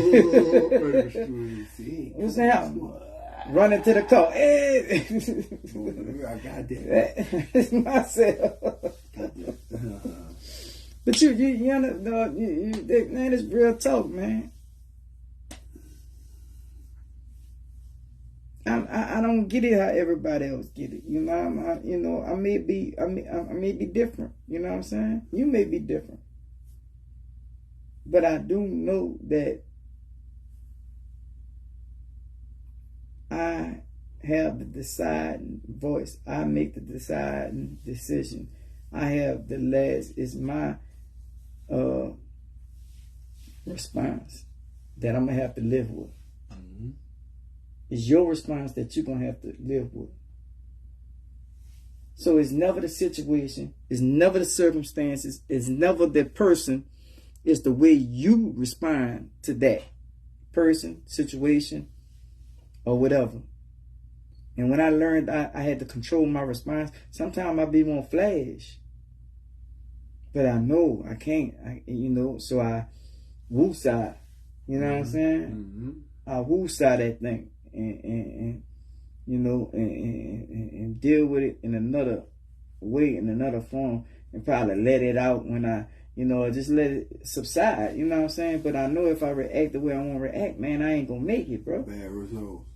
Speaker 1: that? Running to the car. Hey.
Speaker 3: I got that.
Speaker 1: It's myself. But you man, it's real talk, man. I don't get it how everybody else get it. I may be different. You know what I'm saying? You may be different. But I do know that I have the deciding voice. I make the deciding decision. I have the last. It's my response that I'm gonna have to live with.
Speaker 3: Mm-hmm.
Speaker 1: It's your response that you're gonna have to live with. So it's never the situation, it's never the circumstances, it's never the person, it's the way you respond to that person, situation, or whatever. And when I learned I had to control my response, sometimes I be more flash. But I know I can't, so I woosah, you know what I'm saying?
Speaker 3: Mm-hmm.
Speaker 1: I woosah that thing and deal with it in another way, in another form, and probably let it out when I, just let it subside, you know what I'm saying? But I know if I react the way I want to react, man, I ain't gonna make it, bro.
Speaker 3: Bad results.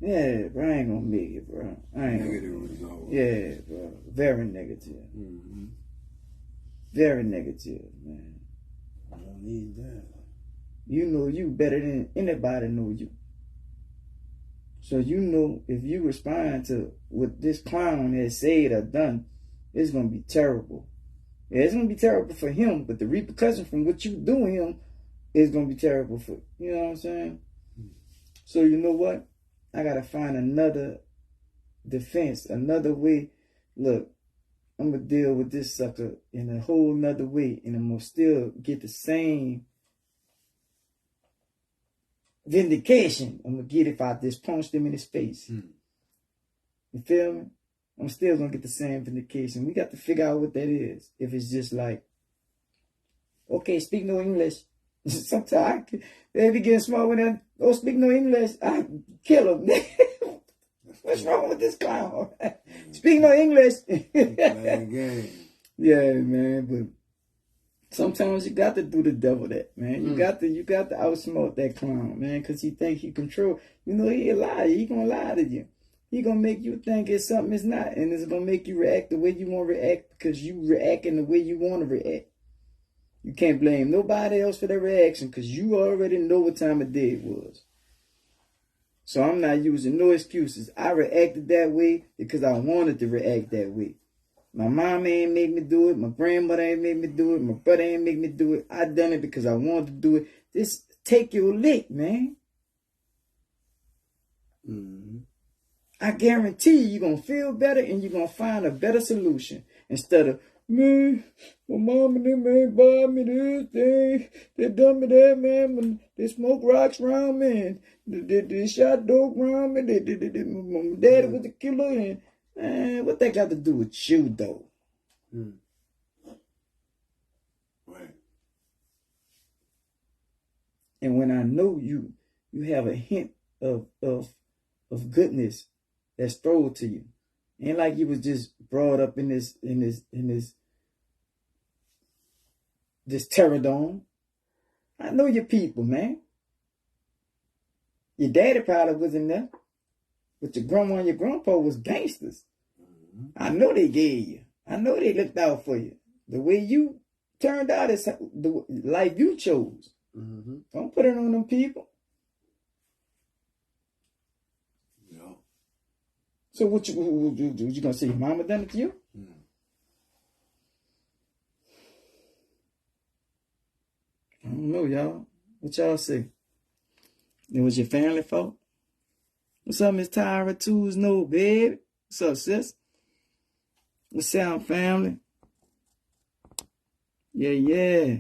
Speaker 1: Yeah, bro, I ain't gonna make it, bro.
Speaker 3: Negative results.
Speaker 1: Yeah, bro. Very negative.
Speaker 3: Mm-hmm.
Speaker 1: Very negative, man.
Speaker 3: I don't need that.
Speaker 1: You know you better than anybody know you. So if you respond to what this clown has said or done, it's gonna be terrible. Yeah, it's gonna be terrible for him, but the repercussion from what you do him is gonna be terrible for you know what I'm saying? So you know what? I gotta find another defense, another way. Look, I'm gonna deal with this sucker in a whole nother way, and I'm gonna still get the same vindication I'm gonna get if I just punch him in his face. You feel me? I'm still gonna get the same vindication. We got to figure out what that is. If it's just like, okay, speak no English. Sometimes they be getting smart when they don't speak no English. I kill them. What's wrong with this clown? Speak no English. Yeah, man. But sometimes you got to do the devil that, man. You got to outsmart that clown, man, because he think he control. He a liar. He gonna lie to you. He gonna make you think it's something it's not, and it's gonna make you react the way you want to react because you reacting the way you want to react. You can't blame nobody else for their reaction because you already know what time of day it was. So I'm not using no excuses. I reacted that way because I wanted to react that way. My mom ain't make me do it. My grandmother ain't make me do it. My brother ain't make me do it. I done it because I wanted to do it. Just take your lick, man.
Speaker 3: Mm-hmm.
Speaker 1: I guarantee you're going to feel better and you're going to find a better solution instead of, man, my mom and them ain't buy me this thing. They done me that, man. When they smoke rocks around me and they shot dope around me. My daddy was the killer. And, man, what that got to do with you, though?
Speaker 3: Right.
Speaker 1: And when I know you have a hint of goodness that's thrown to you. Ain't like you was just brought up in this terror dome. I know your people, man. Your daddy probably was in there. But your grandma and your grandpa was gangsters. I know they gave you. I know they looked out for you. The way you turned out is the life you chose. Don't put it on them people.
Speaker 3: No.
Speaker 1: So what you gonna say? Your mama done it to you? I don't know, y'all. What y'all say? It was your family fault? What's up, Miss Tyra Tools? No, baby. What's up, sis? What's up, family? Yeah.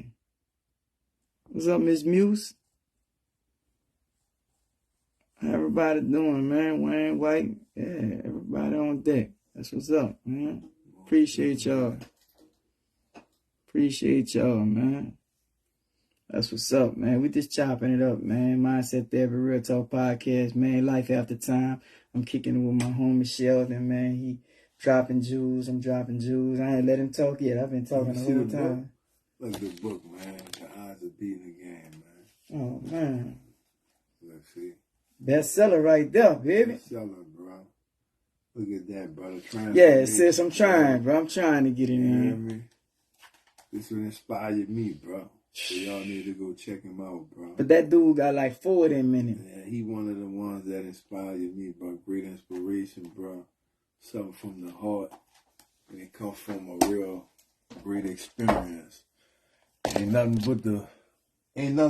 Speaker 1: What's up, Miss Muse? How everybody doing, man? Wayne White. Yeah, everybody on deck. That's what's up, man. Appreciate y'all. Man. That's what's up, man. We just chopping it up, man. Mindset Therapy, Real Talk Podcast, man. Life after time. I'm kicking it with my homie Sheldon, man. He dropping jewels. I'm dropping jewels. I ain't let him talk yet. I've been talking the whole time.
Speaker 3: Look at the book, man. The odds of beating the game, man.
Speaker 1: Oh, man.
Speaker 3: Let's see.
Speaker 1: Bestseller right there, baby.
Speaker 3: Bestseller, bro. Look at that, brother.
Speaker 1: Yeah, sis, I'm trying, bro. I'm trying to get it in.
Speaker 3: This would inspire me, bro. So y'all need to go check him out, bro.
Speaker 1: But that dude got like 4 of them in him.
Speaker 3: Yeah, he one of the ones that inspired me, bro. Great inspiration, bro. Something from the heart. And it comes from a real great experience. Ain't nothing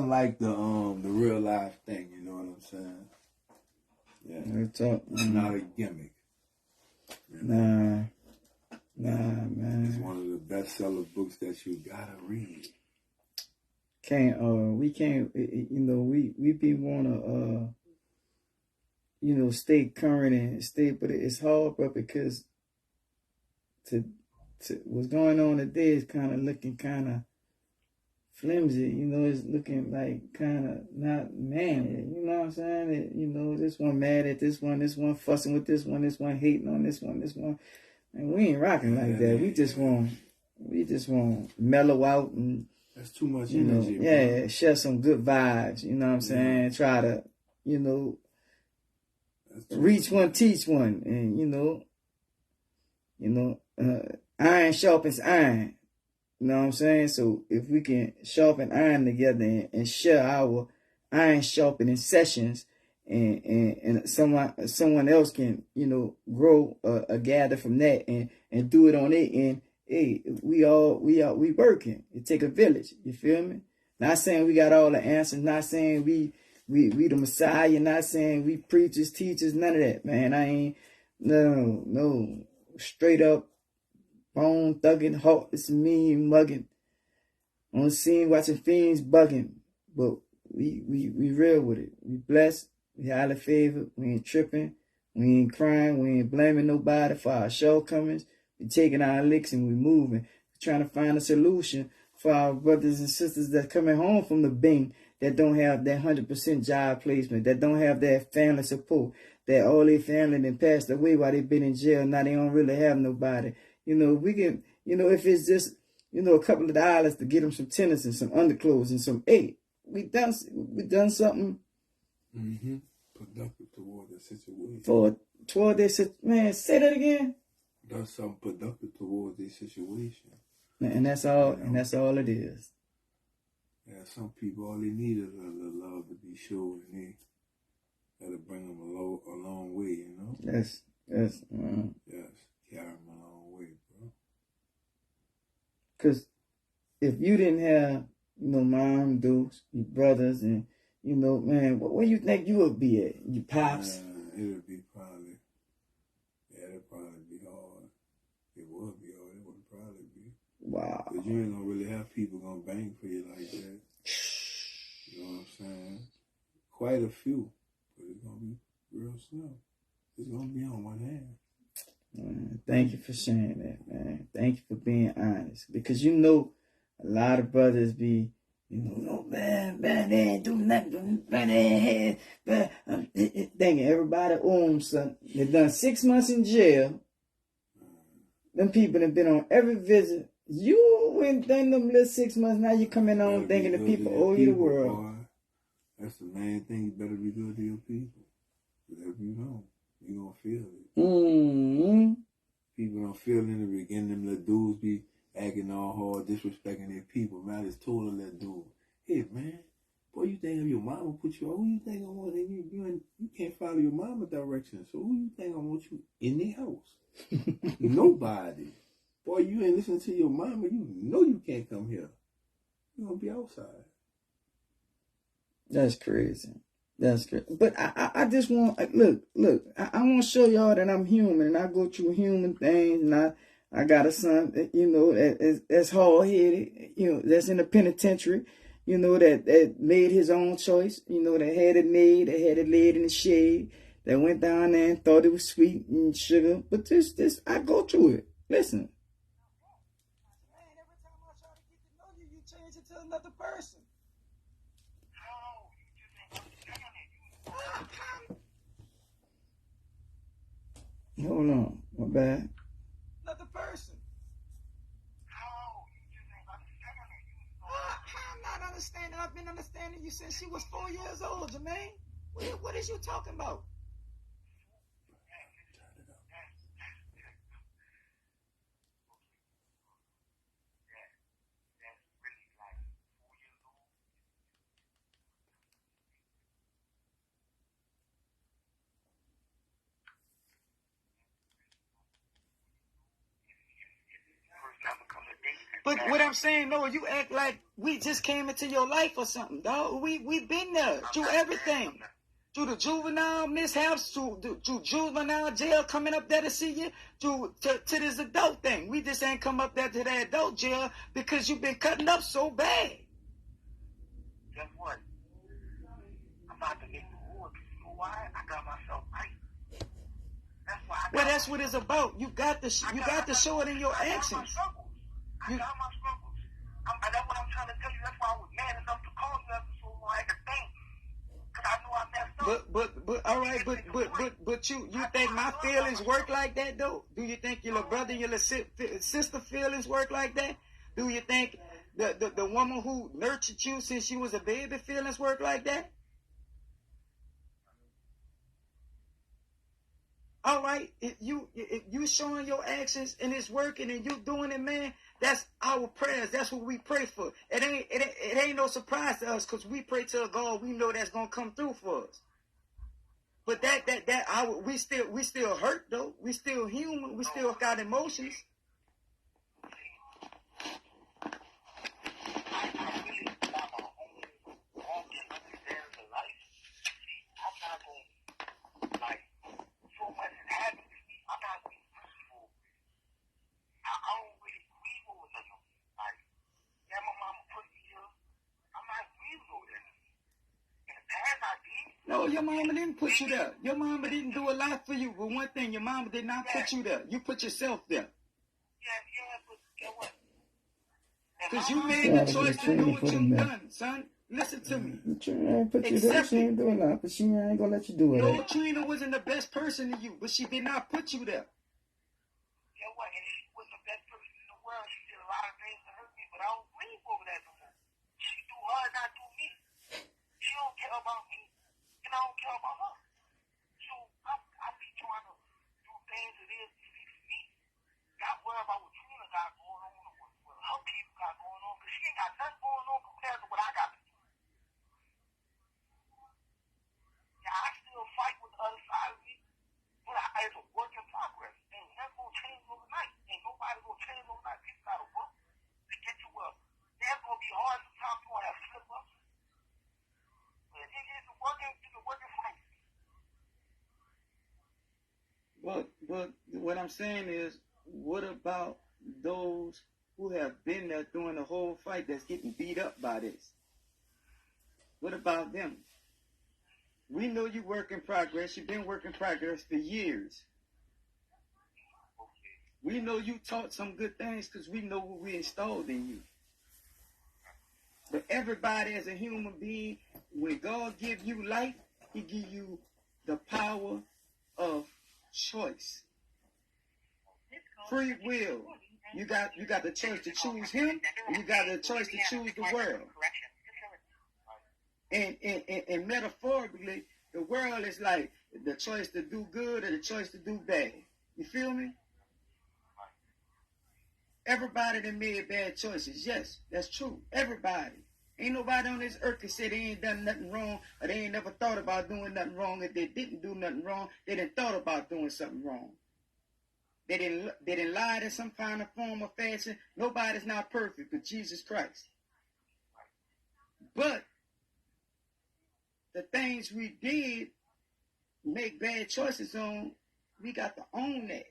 Speaker 3: like the real life thing, you know what I'm saying? Yeah. It's not a gimmick. You know?
Speaker 1: Nah, man.
Speaker 3: It's one of the bestseller books that you gotta read.
Speaker 1: We can't, we be wanna, stay current and stay, but it's hard, bro, because to what's going on today is kind of looking kind of flimsy, it's looking like kind of not manly, you know what I'm saying? This one mad at this one fussing with this one hating on this one, and we ain't rocking like that. We just want mellow out and
Speaker 3: that's too much energy.
Speaker 1: Yeah, share some good vibes, you know what I'm saying? Try to, reach one, teach one, and iron sharpens iron. You know what I'm saying? So if we can sharpen iron together and share our iron sharpening sessions, and someone else can grow gather from that and do it on it, and hey, we working. It take a village. You feel me? Not saying we got all the answers. Not saying we the Messiah. Not saying we preachers, teachers. None of that, man. I ain't no straight up bone thugging, heartless, mean mugging. On the scene watching fiends bugging. But we real with it. We blessed. We highly favored. We ain't tripping. We ain't crying. We ain't blaming nobody for our shortcomings. We taking our licks and we moving. We're trying to find a solution for our brothers and sisters that coming home from the Bing that don't have that 100% job placement, that don't have that family support, that all their family then passed away while they been in jail. Now they don't really have nobody. We can, if it's just, a couple of dollars to get them some tennis and some underclothes and some, we done something.
Speaker 3: Mm-hmm. Productive toward the situation.
Speaker 1: Toward this, man, say that again.
Speaker 3: Done something productive toward this situation.
Speaker 1: And that's all, and that's all it is.
Speaker 3: Yeah, some people, all they need is a little love to be sure, and that'll bring them a long way,
Speaker 1: Yes.
Speaker 3: Yes, carry them a long way, bro.
Speaker 1: Because if you didn't have, mom, dudes, your brothers, and, man, where you think you would be at? Your pops?
Speaker 3: It would be probably Because you ain't gonna really have people gonna bang for you like that. You know what I'm saying? Quite a few, but it's gonna be real slim. It's gonna be on one hand.
Speaker 1: Thank you for sharing that, man. Thank you for being honest. Because you know, a lot of brothers be, no, man, they ain't do nothing, man, they ain't, thinking everybody owns something. They done 6 months in jail. Them people that been on every visit. You went done them little 6 months, now you coming on thinking the people owe you the world.
Speaker 3: Boy. That's the main thing. You better be good to your people. Because if you don't, you gonna feel it.
Speaker 1: Mm-hmm.
Speaker 3: People don't feel it in the beginning. Them little dudes be acting all hard, disrespecting their people. Man, I just told a little dude, hey, man, boy, you think if your mama put you on, who you think I want? You can't follow your mama directions. So who you think I want you in the house? Nobody. Boy, you ain't listening to your mama. You know you can't come here. You're going to be outside.
Speaker 1: That's crazy. That's crazy. But I just want, look, I want to show y'all that I'm human and I go through human things and I got a son, that's hard-headed, that's in the penitentiary, that made his own choice, that had it made, that had it laid in the shade, that went down there and thought it was sweet and sugar. But this, I go through it. Listen. Man, every time I try to get to know you, you change it to another person. Hold on, my bad. Another person. I'm not understanding. I've been understanding you since she was 4 years old, Jermaine. What is you talking about? But what I'm saying, no, you act like we just came into your life or something, dog. We've been there through everything. Through the juvenile mishaps, through juvenile jail, coming up there to see you, to this adult thing. We just ain't come up there to that adult jail because you've been cutting up so bad.
Speaker 2: Guess what? I'm about to make the war. You know why? I got myself right. That's why
Speaker 1: that's what it's about. You got to show it in your actions.
Speaker 2: I got my struggles. That's what I'm trying to tell you. That's why I was mad enough to call you after so long. I had to think. Because I knew I messed up.
Speaker 1: But all right, but you think my feelings work like that, though? Do you think your little brother, your little sister feelings work like that? Do you think the woman who nurtured you since you was a baby feelings work like that? All right, if you showing your actions and it's working and you doing it, man, that's our prayers. That's what we pray for. It ain't no surprise to us because we pray to a God we know that's gonna come through for us. But we still hurt though. We still human. We still got emotions. No, your mama didn't put you there. Your mama didn't do a lot for you. But one thing, your mama did not put you there. You put yourself there. Because you made the choice to do what you done, son. Listen to me. Trina put you there. She ain't doing that, but she ain't gonna let you do it. No, Trina wasn't the best person to you, but she did not put you there.
Speaker 2: You know what? And she wasn't the best person in the world. She did a lot of things to hurt me, but I don't grieve over that no more. She do her, not do me. She don't care about me, and I don't care about her. So I be trying to do things that is to fix me. Not worry about what Trina got going on or what her people got going on, because she ain't got nothing going on compared to what I got to do. Yeah, I still fight with the other side of me, but it's a work in progress. Ain't never gonna change overnight. Ain't nobody gonna change overnight. People gotta work to get to where there's gonna be hard sometimes for that slip up. But it's a working fight.
Speaker 1: But what I'm saying is, what about those who have been there during the whole fight that's getting beat up by this. What about them? We know you work in progress. You've been working progress for years. We know you taught some good things because we know what we installed in you. But everybody as a human being, when God gives you life, he gives you the power of choice. Free will. You got the choice to choose him, and you got the choice to choose the world. And metaphorically, the world is like the choice to do good or the choice to do bad. You feel me? Everybody that made bad choices. Yes, that's true. Everybody. Ain't nobody on this earth can say they ain't done nothing wrong or they ain't never thought about doing nothing wrong. If they didn't do nothing wrong, they didn't thought about doing something wrong. They didn't lie in some kind of form or fashion. Nobody's not perfect but Jesus Christ. But the things we did make bad choices on, we got to own that.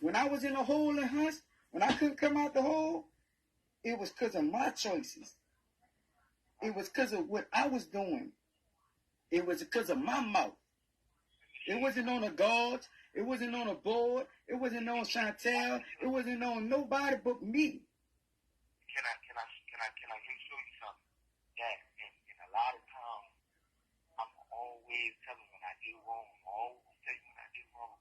Speaker 1: When I was in a hole in Hunts, when I couldn't come out the hole, it was because of my choices. It was because of what I was doing. It was because of my mouth. It wasn't on the guards. It wasn't on a board. It wasn't on Chantel. It wasn't on nobody but me.
Speaker 2: Can I show you something? That in a lot of times, I'm always telling when I do wrong. I'm always telling when I do wrong.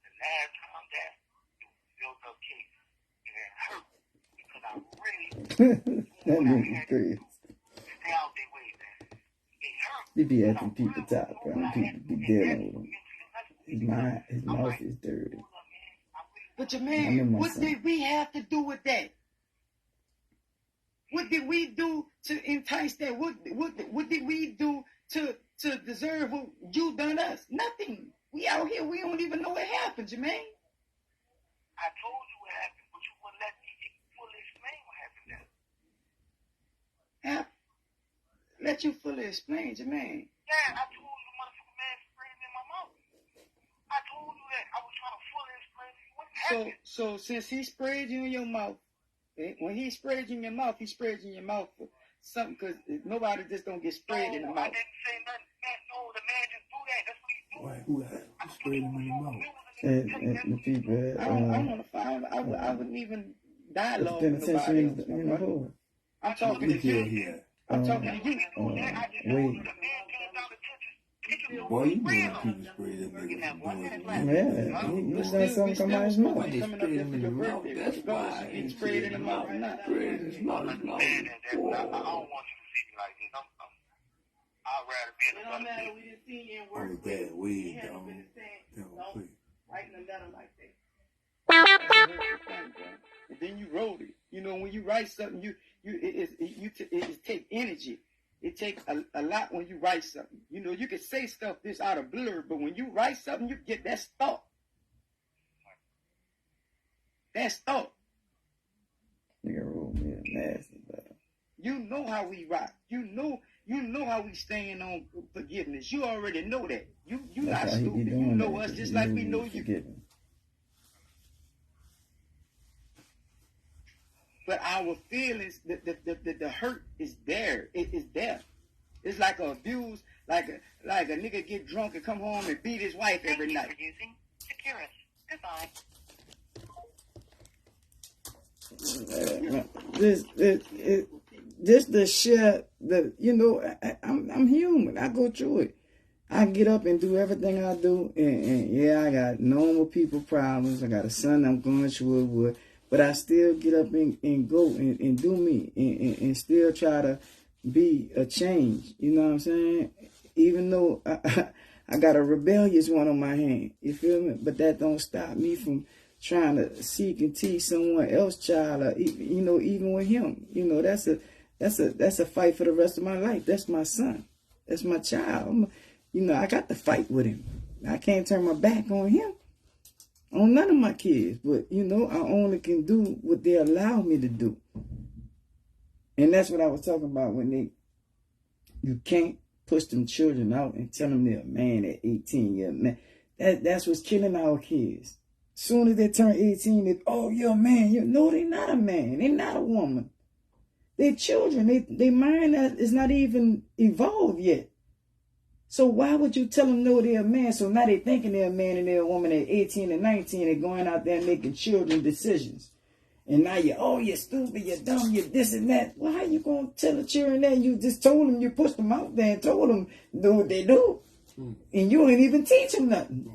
Speaker 2: The last time that it was built up case, it hurt because I really
Speaker 1: That nigga's crazy.
Speaker 2: stay out their way, man. It hurt.
Speaker 1: He be acting people top, bro. People be dealing with him. His mouth is dirty.
Speaker 2: But your man, what did we have to do with that? What did we do to entice that? What did we do to deserve what you done us? Nothing. We out here, we don't even know what happened, Jermaine. I told you what happened, but you wouldn't let me fully explain what happened there.
Speaker 1: Let you fully explain, Jermaine.
Speaker 2: Yeah, I told you the motherfucking man sprayed in my mouth. I told you that. I was trying to fully explain to you what happened.
Speaker 1: So since he sprayed you in your mouth, when he sprayed you in your mouth, he sprayed you in your mouth for something, because nobody just don't get sprayed in the mouth.
Speaker 2: I didn't say nothing. No, the man just do that. That's what he do.
Speaker 3: Why? Who sprayed him in the mouth?
Speaker 1: And the people, I want to find. I wouldn't even dialogue with nobody else. I'm talking to you. I'm talking to you.
Speaker 3: Wait. Boy, you know when people spray that nigga.
Speaker 1: Yeah, he done something come out his mouth.
Speaker 3: Why they sprayed him in the mouth? That's why.
Speaker 1: He sprayed in the mouth or not.
Speaker 3: Sprayed in his mouth.
Speaker 2: I don't want you to see me like this. I'd rather be in the
Speaker 1: No matter we didn't see you in work.
Speaker 3: I'm a bad weed, dog.
Speaker 1: Don't writing a letter like that. And then you wrote it. You know, when you write something, it take energy. It takes a lot when you write something. You know, you can say stuff this out of blur, but when you write something, you get that thought. That's thought.
Speaker 3: Nigga rolled me nasty, bro.
Speaker 1: You know how we rock. You know how we stand on forgiveness. You already know that. You not stupid. You know us just like we know you. But our feelings, the hurt is there. It is there. It's like a abuse, like a nigga get drunk and come home and beat his wife every night. Just the shit that, you know, I'm human. I go through it. I get up and do everything I do, and yeah, I got normal people problems. I got a son I'm going through it with, but I still get up and go and do me and still try to be a change. You know what I'm saying? Even though I got a rebellious one on my hand, you feel me? But that don't stop me from trying to seek and teach someone else's child, or, you know, even with him. You know, that's a fight for the rest of my life. That's my son. That's my child. You know, I got to fight with him. I can't turn my back on him, on none of my kids. But, you know, I only can do what they allow me to do. And that's what I was talking about when you can't push them children out and tell them they're a man at 18 years. Man, that's what's killing our kids. Soon as they turn 18, they, oh, you're a man. No, they're not a man. They're not a woman. They're children. They mind is not even evolved yet. So why would you tell them no, they're a man? So now they're thinking they're a man and they're a woman at 18 and 19 and going out there and making children decisions. And now you're stupid, you're dumb, you're this and that. Well, how you going to tell the children that? You just told them, you pushed them out there and told them do what they do. And you ain't even teach them nothing.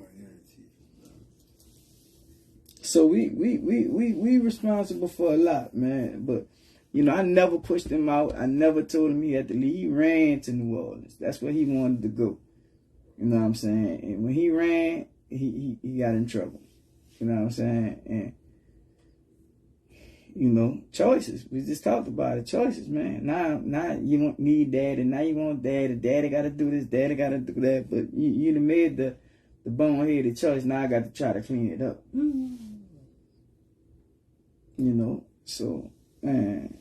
Speaker 1: So we responsible for a lot, man. But, I never pushed him out. I never told him he had to leave. He ran to New Orleans. That's where he wanted to go. You know what I'm saying? And when he ran, he got in trouble. You know what I'm saying? And, choices. We just talked about it. Choices, man. Now you don't need daddy. Now you want daddy. Daddy got to do this. Daddy got to do that. But you done made the boneheaded choice. Now I got to try to clean it up. So, man,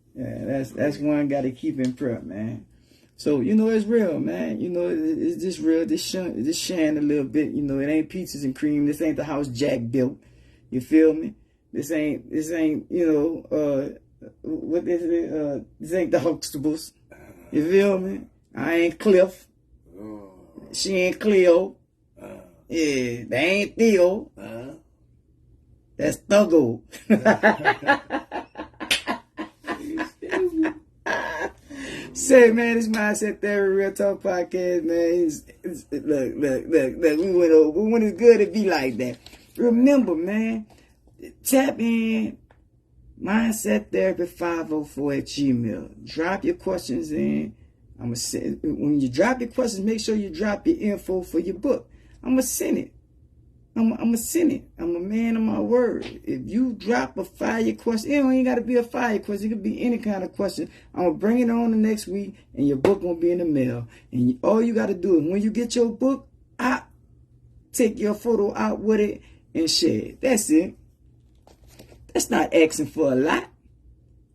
Speaker 1: that's one got to keep in prayer, man. So, it's real, man. It's just real. Just sharing a little bit. It ain't peaches and cream. This ain't the house Jack built. You feel me? This ain't, what is it? This ain't the Huxtables. You feel me? I ain't Cliff. She ain't Cleo. Yeah, they ain't Theo. That's Thuggo. Say, man, it's Mindset Therapy, Real Talk Podcast, man. Look. When it's good, it be like that. Remember, man, tap in Mindset Therapy 504@gmail. Drop your questions in. When you drop your questions, make sure you drop your info for your book. I'm going to send it. I'm going to send it. I'm a man of my word. If you drop a fire question, it ain't got to be a fire question. It could be any kind of question. I'm going to bring it on the next week, and your book going to be in the mail. And all you got to do is when you get your book, take your photo out with it and share it. That's it. That's not asking for a lot.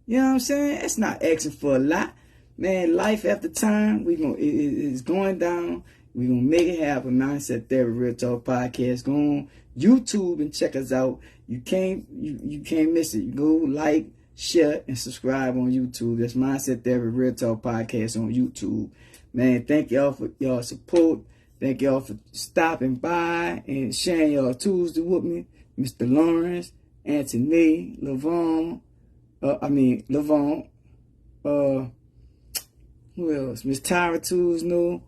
Speaker 1: You know what I'm saying? That's not asking for a lot. Man, life after time, it's going down. We're going to make it happen. Mindset Therapy, Real Talk Podcast. Go on YouTube and check us out. You can't miss it. You go like, share, and subscribe on YouTube. That's Mindset Therapy, Real Talk Podcast on YouTube. Man, thank y'all for y'all support. Thank y'all for stopping by and sharing y'all Tuesday with me. Mr. Lawrence, Anthony, Lavon. Who else? Miss Tyra Tuesday.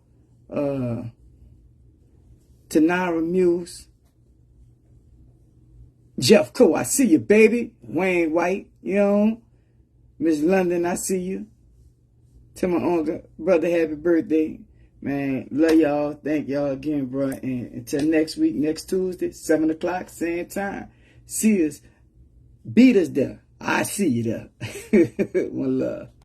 Speaker 1: Tanara Muse, Jeff Coe, I see you, baby. Wayne White, Miss London, I see you. To my uncle, brother, happy birthday. Man, love y'all. Thank y'all again, bro. And until next week, next Tuesday, 7 o'clock, same time. See us. Beat us there. I see you there. One love.